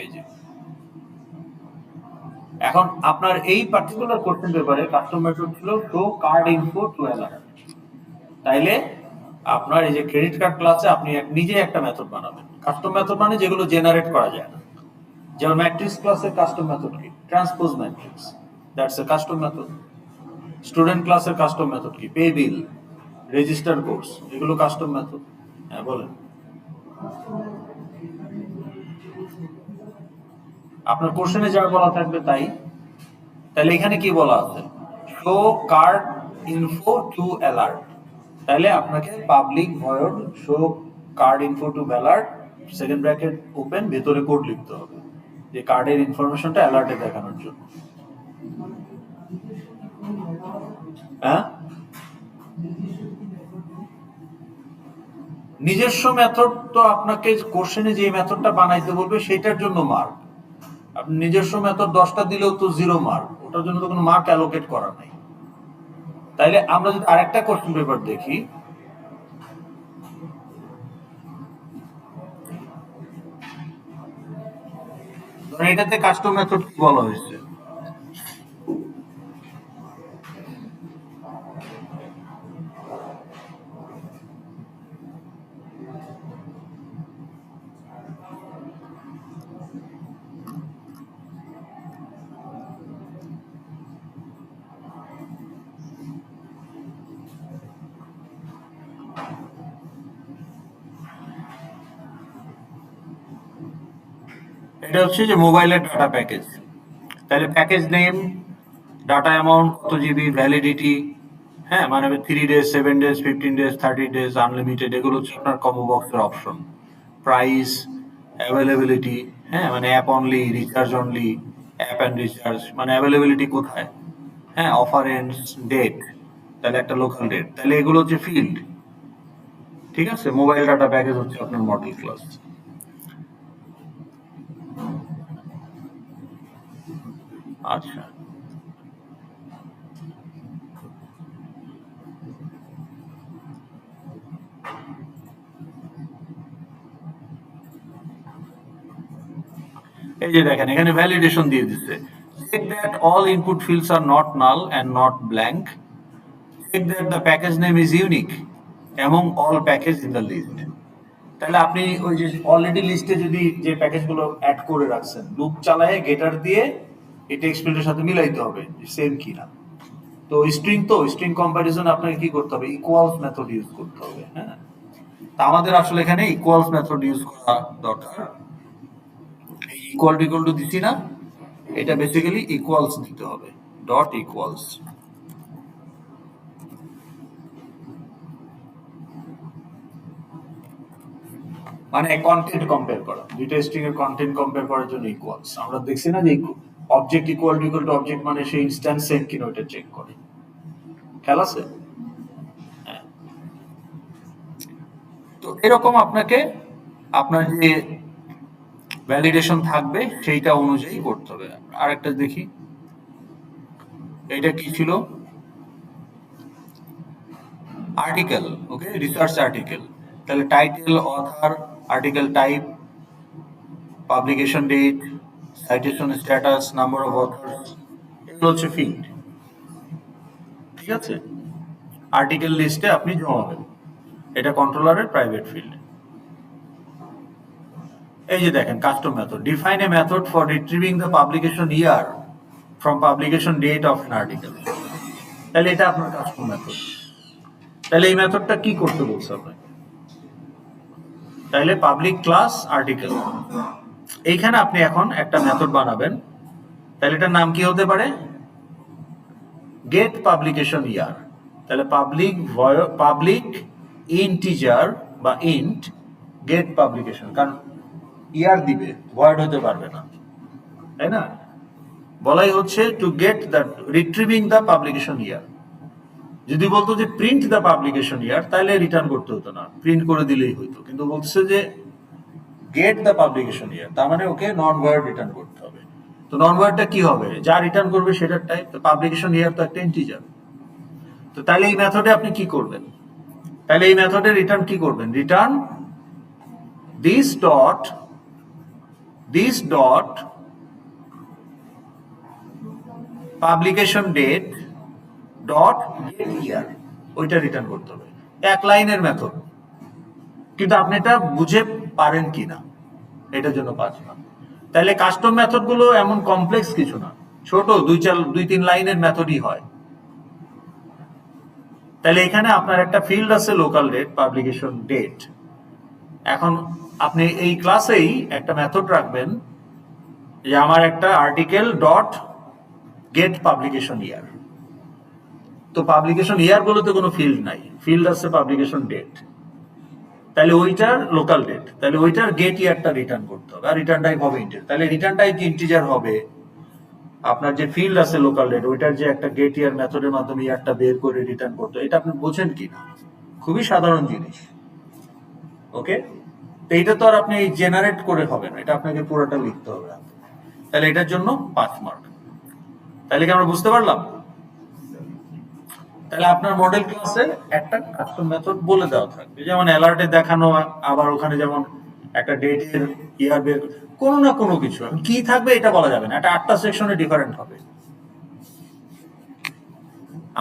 এই যে এখন আপনার এই পার্টিকুলার কোশ্চেন পেপারে কাস্টম মেথড ছিল show card info to alert. তাইলে আপনার এই যে ক্রেডিট কার্ড ক্লাসে আপনি নিজে একটা মেথড বানাবেন। কাস্টম মেথড মানে যেগুলো জেনারেট করা যায় না, যেমন ম্যাট্রিক্স ক্লাসের কাস্টম মেথড কি? Transpose matrix, that's a custom method. Student ক্লাসের কাস্টম মেথড কি? পে বিল, রেজিস্টার কোর্স, এগুলো কাস্টম মেথড। হ্যাঁ বলেন, আপনার কোশ্চেনে যা বলা থাকবে তাই। তাহলে এখানে কি বলা আছে, show card info to alert, তাহলে আপনাকে public void show card info to alert second bracket open ভেতরে কোড লিখতে হবে যে কার্ডের ইনফরমেশনটা অ্যালার্টে দেখানোর জন্য। হ্যাঁ, নিজস্ব মেথড তো আপনাকে কোশ্চেনে যে মেথডটা বানাইতে বলবে সেটার জন্য মার্ক, আপনি নিজস্ব মেথড 10টা দিলেও তো 0 মার্ক, ওটার জন্য তো কোনো মার্ক অ্যালোকেট করা নাই। তাইলে আমরা যদি আরেকটা কোশ্চেন পেপার দেখি, ধরেন এটাতে কাস্টম মেথড কি বলা হয়েছে, এটা হচ্ছে যে মোবাইলের ডাটা প্যাকেজ। তাহলে প্যাকেজ নেম, ডাটা অ্যামাউন্ট কত জিবি, ভ্যালিডিটি, হ্যাঁ মানে 3 days, 7 days, 15 days, 30 days, unlimited, এগুলো হচ্ছে আপনার কম্বো বক্সের অপশন। প্রাইস, অ্যাভেলেবিলিটি, হ্যাঁ মানে app only, recharge only, app and recharge মানে অ্যাভেলেবিলিটি কোথায়, হ্যাঁ অফার এন্ডস, ডেট, তাহলে একটা লোকাল ডেট, তাহলে এগুলো হচ্ছে ফিল্ড। ঠিক আছে, মোবাইল ডাটা প্যাকেজ হচ্ছে আপনার মডেল ক্লাস। আচ্ছা, এই যে দেখেন এখানে ভ্যালিডেশন দিয়ে দিচ্ছে, check that all input fields are not null and not blank, check that the package name is unique among all package in the list. তাহলে আপনি ওই যে অলরেডি লিস্টে যদি যে প্যাকেজগুলো অ্যাড করে রাখছেন, লুপ চালায় গেটার দিয়ে এই টেক্সট ফিল্ডের সাথে মিলাইতে হবে সেম কিনা। তো স্ট্রিং, তো স্ট্রিং কম্প্যারিজন আপনাকে কি করতে হবে, ইকুয়ালস মেথড ইউজ করতে হবে। হ্যাঁ, তা আমাদের আসলে এখানে ইকুয়ালস মেথড ইউজ করা দরকার। এই ইকুয়াল টু দিচ্ছি না, এটা বেসিক্যালি ইকুয়ালস দিতে হবে, ডট ইকুয়ালস, মানে কন্টেন্ট কম্পেয়ার করা, দুইটা স্ট্রিং এর কন্টেন্ট কম্পেয়ার করার জন্য ইকুয়ালস। আমরা দেখছি না যে অবজেক্ট ইকুয়াল টু অবজেক্ট মানে সেই ইনস্ট্যান্স সেম কিনা ওটা চেক করে, খেয়াল আছে? হ্যাঁ, তো এরকম আপনাকে আপনার যে ভ্যালিডেশন থাকবে সেইটা অনুযায়ী করতে হবে। আরেকটা দেখি, এটা কি ছিল, আর্টিকেল, ওকে, রিসার্চ আর্টিকেল, তাহলে title, author, article type, publication date, citation status, number of authors, এগুলো হচ্ছে ফিল্ড। ঠিক আছে, আর্টিকেল লিস্টে আপনি জমাবেন, এটা কন্ট্রোলারের প্রাইভেট ফিল্ড। এই যে দেখেন custom method, define a method for retrieving the publication year from publication date of an article, তাহলে এটা আপনার কাস্টম মেথড। তাহলে এই মেথডটা কি করতে বলছে আপনাকে, তাহলে পাবলিক ক্লাস আর্টিকেল, এইখানে আপনি এখন একটা মেথড বানাবেন, তাহলে এটার নাম কি হতে পারে, গেট পাবলিকেশন ইয়ার। তাহলে পাবলিক ইন্টিজার বা ইন্ট গেট পাবলিকেশন, কারণ ইয়ার দিবে, ভয়েড হতে পারবে না, তাই না? বলাই হচ্ছে to get the retrieving the publication year. যদি বলতো যে প্রিন্ট দ্য পাবলিকেশন ইয়ার, তাহলে রিটার্ন করতে হতো না, প্রিন্ট করে দিলেই হইতো, কিন্তু বলছে যে গেট দ্য পাবলিকেশন ইয়ার, তার মানে ওকে নন ভয়েড রিটার্ন করতে হবে। তো নন ভয়েডটা কি হবে, যা রিটার্ন করবে সেটার টাইপ, তো পাবলিকেশন ইয়ার তো একটা ইন্টিজার। তো তাহলে এই মেথডে আপনি কি করবেন, তাহলে এই মেথডে রিটার্ন কি করবেন, return this dot publication date dot get year, ওইটা রিটার্ন করতে হবে। এক লাইনের মেথড, কিন্তু আপনি এটা বুঝে পারেন কিনা এটার জন্য 5 মার্ক। তাহলে কাস্টম মেথড গুলো এমন কমপ্লেক্স কিছু না, ছোট 2-3 লাইনের মেথডই হয়। তাহলে এখানে আপনার একটা ফিল্ড আছে লোকাল ডেট, পাবলিকেশন ডেট, এখন আপনি এই ক্লাসেই একটা মেথড রাখবেন যে আমার একটা আর্টিকেল ডট গেট পাবলিকেশন ইয়ার। তো পাবলিকেশন ইয়ার বলতে কোনো ফিল্ড নাই, ফিল্ড আছে পাবলিকেশন ডেট। তাহলে ওইটার লোকাল ডেট, তাহলে ওইটার গেট ইয়ারটা রিটার্ন করতে হবে, আর রিটার্ন টাইপ হবে ইন্টিজার। তাহলে রিটার্ন টাইপ ইন্টিজার হবে, আপনার যে ফিল্ড আছে লোকাল ডেট ওইটার যে একটা গেট ইয়ার মেথডের মাধ্যমে ইয়ারটা বের করে রিটার্ন করতে, এটা আপনি বোঝেন কিনা? খুবই সাধারণ জিনিস। ওকে, তো এটা তো আর আপনি জেনারেট করে হবে না, এটা আপনাকে পুরোটা লিখতে হবে। তাহলে এটার জন্য 5 মার্ক। তাহলে কি আমরা বুঝতে পারলাম? তাহলে আপনার মডেল ক্লাসে একটা কাস্টম মেথড বলে দেওয়া থাকবে, যেমন অ্যালার্টে দেখানো, আবার ওখানে যেমন একটা ডেটের ইয়ার বের, কোনো না কোনো কিছু কি থাকবে এটা বলা যাবে না, এটা 8টা সেকশনে ডিফারেন্ট হবে।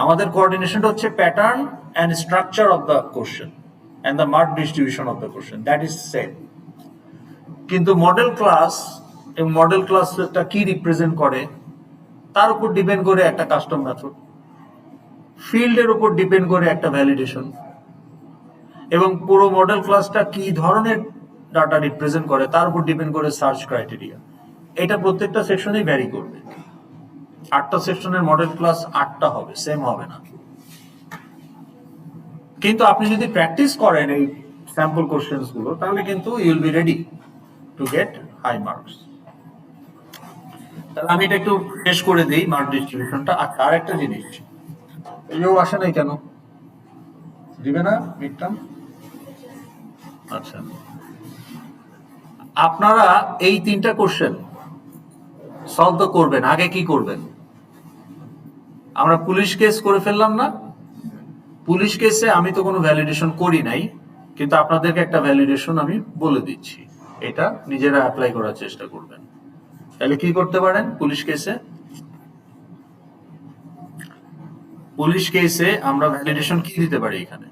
আমাদের কোঅর্ডিনেশনটা হচ্ছে pattern and structure of the question and the mark distribution of the question, that is same. কিন্তু মডেল ক্লাস এবং মডেল ক্লাসটা কি রিপ্রেজেন্ট করে তার উপর ডিপেন্ড করে একটা কাস্টম মেথড, ফিল্ডের উপর ডিপেন্ড করে একটা ভ্যালিডেশন, এবং পুরো মডেল ক্লাসটা কি ধরনের ডাটা রিপ্রেজেন্ট করে তার উপর ডিপেন্ড করে সার্চ ক্রাইটেরিয়া। এটা প্রত্যেকটা সেকশনেই ভ্যারি করবে। 8টা সেকশনের মডেল ক্লাস 8টা হবে, সেম হবে না। কিন্তু আপনি যদি প্র্যাকটিস করেন এই স্যাম্পল কোশ্চেন্স গুলো, তাহলে কিন্তু you will be ready to get high marks. তাহলে আমি এটা একটু শেষ করে দিই মার্ক ডিস্ট্রিবিউশনটা। আর একটা জিনিস, এও আসে নাই কেন, দিবে না মিডটার্ম? আচ্ছা, আপনারা এই 3টা কোশ্চেন সলভ তো করবেন, আগে কি করবেন? আমরা পুলিশ কেস করে ফেললাম না? পুলিশ কেসে আমি তো কোনো ভ্যালিডেশন করি নাই, কিন্তু আপনাদেরকে একটা ভ্যালিডেশন আমি বলে দিচ্ছি, এটা নিজেরা অ্যাপ্লাই করার চেষ্টা করবেন। তাহলে কি করতে পারেন পুলিশ কেসে? পুলিশ কেসে আমরা ভ্যালিডেশন কি দিতে পারি? এখানে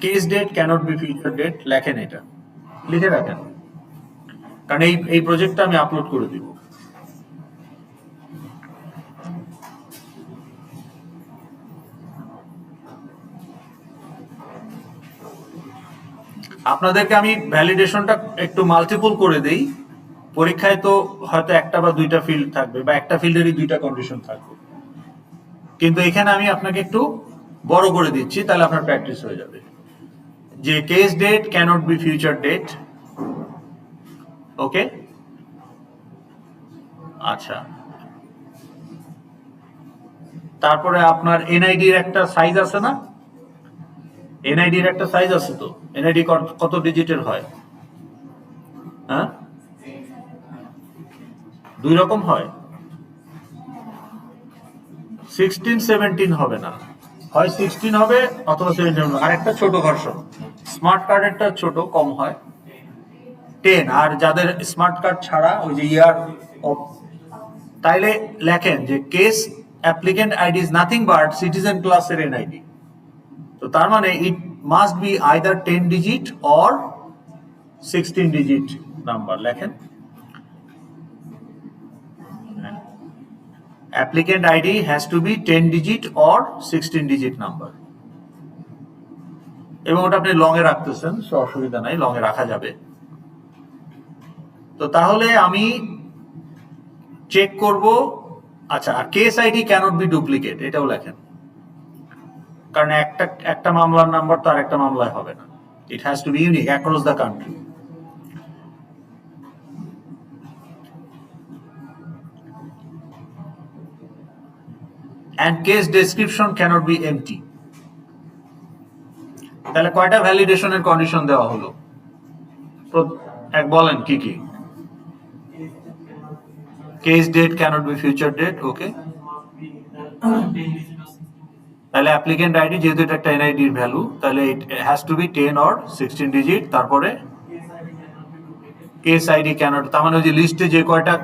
case date cannot be future date লেখেন, এটা লিখে রাখেন, কারণ এই প্রজেক্টটা আমি আপলোড করে দিব। আপনাদেরকে আমি ভ্যালিডেশনটা একটু মাল্টিপল করে দেই। পরীক্ষায় তো হয়তো একটা বা দুইটা ফিল্ড থাকবে, বা একটা ফিল্ডেরই দুইটা কন্ডিশন থাকবে, কিন্তু এখানে আমি আপনাকে একটু বড় করে দিচ্ছি, তাহলে আপনার প্র্যাকটিস হয়ে যাবে। যে case date cannot be future date, okay? আচ্ছা, তারপরে আপনার এনআইডির একটা সাইজ আছে না? এনআইডির একটা সাইজ আছে তো, এনআইডি কত ডিজিটের হয়? হ্যাঁ, 2 রকম হয়, 16, 17 হবে না, হয় 16 হবে অথবা 17 হবে। আর একটা ছোট ভার্সন, স্মার্ট কার্ডেরটা ছোট, কম হয়, 10। আর যাদের স্মার্ট কার্ড ছাড়া ওই যে ইয়ার অফ, তাইলে লেখেন যে case applicant ID is nothing but citizen ক্লাসের এনআইডি। তো তার মানে it must be either 10 digit or 16 digit number লেখেন। Applicant ID has to be 10 digit or 16 digit number, এবং ওটা আপনি লং এ রাখতেছেন, সো অসুবিধা নাই, লং এ রাখা যাবে। তো তাহলে আমি চেক করব। আচ্ছা, case ID cannot be duplicate, এটাও লেখেন, কারণ একটা মামলার নাম্বার তো আর একটা মামলায় হবে না, it has to be unique across the country. and case description cannot be empty। তাহলে কয়টা ভ্যালিডেশনের কন্ডিশন দেওয়া হলো? এক বলেন কি কি? Case date cannot be future date, okay. তাহলে অ্যাপ্লিকেন্ট আইডি যেহেতু এটা একটা এনআইডির ভ্যালু, তাহলে it has to be 10 or 16 digit. তারপরে কেস আইডি ক্যানট, তার মানে ওই যে লিস্টে যে কয়টা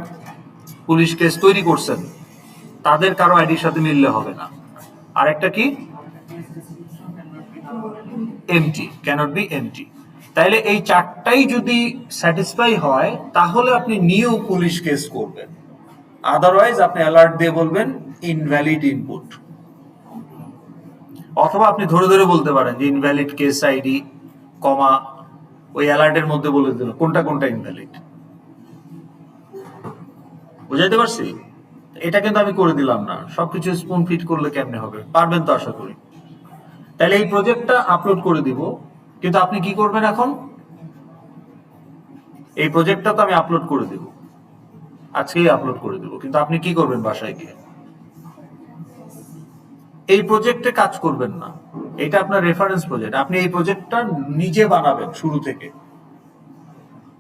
পুলিশ কেস তৈরি করছেন তাদের কারো আইডির সাথে মিললে হবে না। আর একটা কি? Empty, cannot be empty. তাইলে এই 4টাই যদি স্যাটিসফাই হয় তাহলে আপনি নিউ পুলিশ কেস করবেন, আদারওয়াইজ আপনি অ্যালার্ট দিয়ে বলবেন ইনভ্যালিড ইনপুট, অথবা আপনি ধরে ধরে বলতে পারেন যে ইনভ্যালিড কেস আইডি কমা ওই অ্যালার্টের মধ্যে বলে দিল কোনটা কোনটা ইনভ্যালিড। বুঝাইতে পারছি? এটা কিন্তু আমি করে দিলাম না, সবকিছু স্পুন ফিট করলে কেমনে হবে, পারবেন তো আশা করি। তাহলে এই প্রজেক্টটা আপলোড করে দিব, কিন্তু আপনি কি করবেন এখন, এই প্রজেক্টটা তো আমি আপলোড করে দিব, আজকেই আপলোড করে দিব, কিন্তু আপনি কি করবেন বাসায় গিয়ে, এই প্রজেক্টে কাজ করবেন না। এটা আপনার রেফারেন্স প্রজেক্ট, আপনি এই প্রজেক্টটা নিজে বানাবেন শুরু থেকে।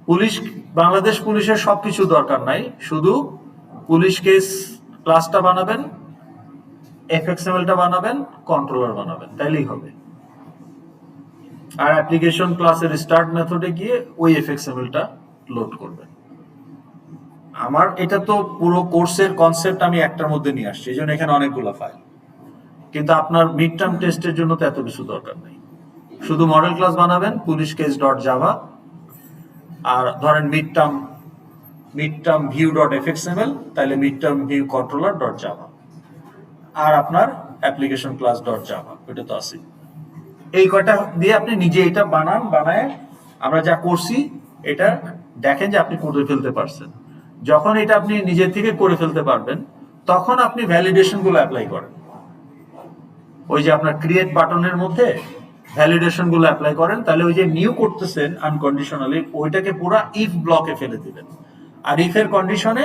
পুলিশ, বাংলাদেশ পুলিশের সবকিছু দরকার নাই, শুধু পুলিশ কেস ক্লাসটা বানাবেন, এফএক্সএমএলটা বানাবেন, কন্ট্রোলার বানাবেন, তাইলেই হবে। আর অ্যাপ্লিকেশন ক্লাসের স্টার্ট মেথডে গিয়ে ওই এফএক্সএমএলটা লোড করবেন। আমার এটা তো পুরো কোর্সের কনসেপ্ট আমি একটার মধ্যে নিয়ে আসছি, এই জন্য এখানে অনেকগুলো ফাইল, কিন্তু আপনার মিড টার্ম টেস্টের জন্য তো এত কিছু দরকার নেই। শুধু মডেল ক্লাস বানাবেন পুলিশ কেস ডট জাভা, আর ধরেন mid term view dot FXML, তাহলে mid term view controller dot Java, আর আপনার অ্যাপ্লিকেশন ক্লাস ডট জাভা, এটা তো আছে। এই কয়টা দিয়ে আপনি নিজে এটা বানায় আমরা যা করছি এটা দেখেন যে আপনি করে ফেলতে পারছেন। যখন এটা আপনি নিজের থেকে করে ফেলতে পারবেন, তখন আপনি ভ্যালিডেশন গুলো অ্যাপ্লাই করেন। ওই যে আপনার ক্রিয়েট বাটনের মধ্যে ভ্যালিডেশন গুলো অ্যাপ্লাই করেন, তাহলে ওই যে নিউ করতেছেন আনকন্ডিশনালি, ওইটাকে পুরো ইফ ব্লকে ফেলে দিবেন, আর ইফ এর কন্ডিশনে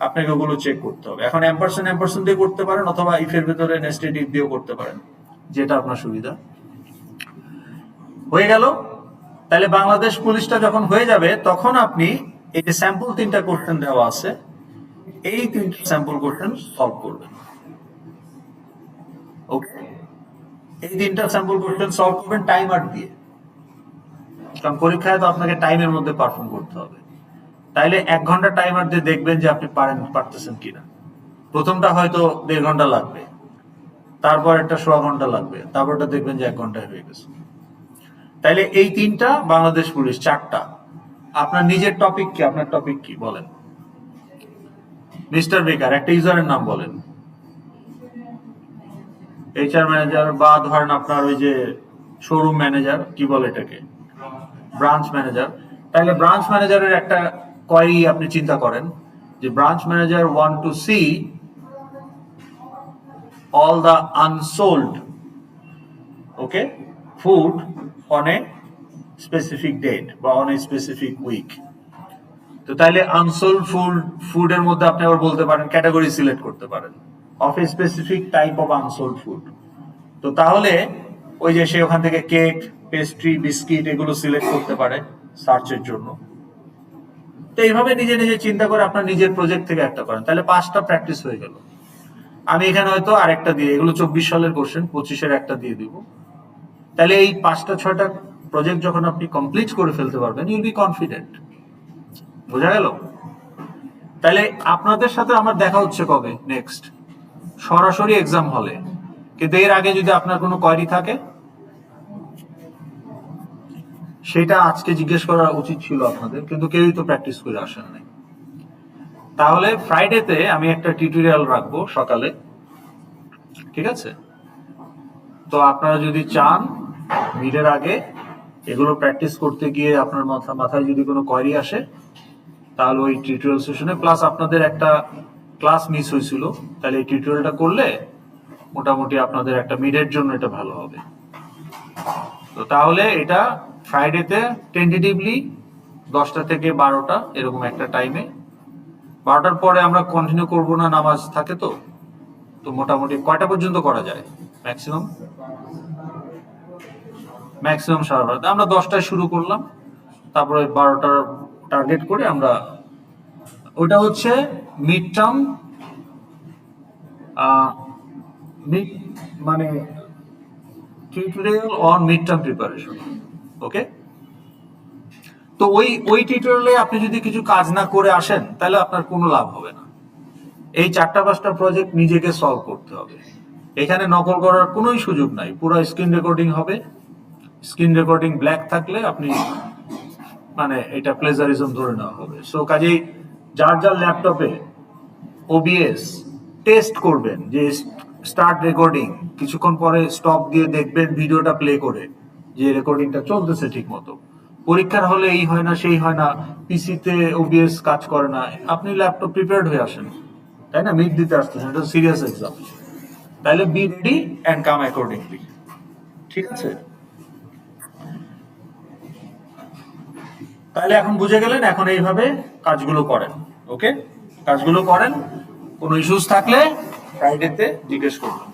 আপনাকে ওগুলো চেক করতে হবে। এখন এম্পারসেন্ট দিয়ে করতে পারেন, অথবা ইফ এর ভিতরে নেস্টেড ইফ দিয়েও করতে পারেন, যেটা আপনার সুবিধা। হয়ে গেল। তাহলে বাংলাদেশ পুলিশটা যখন হয়ে যাবে, তখন আপনি এই যে স্যাম্পল 3টা কোশ্চেন দেওয়া আছে, এই 3টা স্যাম্পল কোশ্চেন সলভ করবেন। ওকে, এই 3টা স্যাম্পল কোশ্চেন সলভ করবেন টাইমার দিয়ে, কারণ পরীক্ষায় তো আপনাকে টাইমের মধ্যে পারফর্ম করতে হবে। তাইলে 1 ঘন্টা টাইমার দিয়ে দেখবেন যে আপনি পারতেছেন কিনা। প্রথমটা হয়তো 1.5 ঘন্টা লাগবে, তারপর একটা 1/4 ঘন্টা লাগবে, তারপরটা দেখবেন যে 1 ঘন্টায় হয়ে গেছে। তাইলে এই 3টা, বাংলাদেশ পুলিশ 4টা। আপনার নিজের টপিক কি, আপনার টপিক কি বলেন মিস্টার বেকার, একটা ইউজারের নাম বলেন। এইচআর ম্যানেজার, বা ধরেন আপনার ওই যে শোরুম ম্যানেজার, কি বলে এটাকে, ব্রাঞ্চ ম্যানেজার। তাহলে ব্রাঞ্চ ম্যানেজারের একটা কোয়েরি আপনি চিন্তা করেন যে branch manager want to see all the unsold food on a specific date বা on a specific week। তো তাইলে আনসোল্ড ফুডের মধ্যে আপনি আবার বলতে পারেন, ক্যাটাগরি সিলেক্ট করতে পারেন of a specific type of unsold food. তো তাহলে ওই যে সে ওখান থেকে কেক, পেস্ট্রি, বিস্কিট এগুলো সিলেক্ট করতে পারে সার্চের জন্য। তো এইভাবে নিজে নিজে চিন্তা করে আপনার নিজের প্রজেক্ট থেকে একটা করেন, তাহলে 5টা প্র্যাকটিস হয়ে গেল। আমি এখানে হয়তো আরেকটা দিয়ে, এগুলো 24 সালের কোশ্চেন, 25-এর একটা দিয়ে দিব। তাহলে এই 5টা-6টা প্রজেক্ট যখন আপনি কমপ্লিট করে ফেলতে পারবেন, ইউল বি কনফিডেন্ট। বোঝা গেল? তাহলে আপনাদের সাথে আমার দেখা হচ্ছে কবে নেক্সট? সরাসরি এক্সাম হলে। কিন্তু এর আগে যদি আপনার কোনো কোয়েরি থাকে, সেটা আজকে জিজ্ঞেস করা উচিত ছিল আপনাদের, কিন্তু কেউই তো প্র্যাকটিস করে আসেন নাই। তাহলে ফ্রাইডেতে আমি একটা টিউটোরিয়াল রাখবো সকালে, ঠিক আছে? তো আপনারা যদি চান মিডের আগে এগুলো প্র্যাকটিস করতে গিয়ে আপনার মাথায় যদি কোনো কোয়েরি আসে, তাহলে ওই টিউটোরিয়াল সেশনে, প্লাস আপনাদের একটা ক্লাস মিস হয়েছিল, তাহলে এই টিউটোরিয়ালটা করলে মোটামুটি আপনাদের একটা মিডের জন্য এটা ভালো হবে। তো তাহলে এটা ফ্রাইডেতে টেন্টেটিভলি 10টা থেকে 12টা এরকম একটা টাইমে, 12টার পরে আমরা কন্টিনিউ করব না, নামাজ থাকে তো। তো মোটামুটি কয়টা পর্যন্ত করা যায়? ম্যাক্সিমাম 12:30। আমরা 10টায় শুরু করলাম, তারপরে 12টার টার্গেট করে আমরা, ওটা হচ্ছে মিড টার্ম, মানে tutorial on mid term preparation. Okay, তো ওই টিউটোরিয়ালে আপনি যদি কিছু কাজ না করে আসেন, তাহলে আপনার কোনো লাভ হবে না। এই 4টা-5টা প্রজেক্ট নিজেকে সলভ করতে হবে। এখানে নকল করার কোনো সুযোগ নাই, পুরো স্ক্রিন রেকর্ডিং হবে। স্ক্রিন রেকর্ডিং ব্ল্যাক থাকলে আপনি, মানে এটা প্লেজারিজম ধরে নেওয়া হবে। সো কাজেই যার যার ল্যাপটপে ওবিএস টেস্ট করবেন, যে স্টার্ট রেকর্ডিং, কিছুক্ষণ পরে স্টপ দিয়ে দেখবেন ভিডিওটা প্লে করে যে রেকর্ডিংটা চলতেছে ঠিক মতো। পরীক্ষার হলে এই হয় না সেই হয় না, পিসিতে ওবিএস কাজ করে না, আপনি ল্যাপটপ প্রিপেয়ার্ড হয়ে আসেন, তাই না? মিড দিতে আসতেছেন, এটা সিরিয়াস এক্সাম, তাহলে be ready and come accordingly. ঠিক আছে, তাহলে এখন বুঝে গেলেন, এখন এইভাবে কাজগুলো করেন। ওকে, কাজগুলো করেন, কোনো ইস্যুস থাকলে ফ্রাইডেতে জিজ্ঞেস করবেন।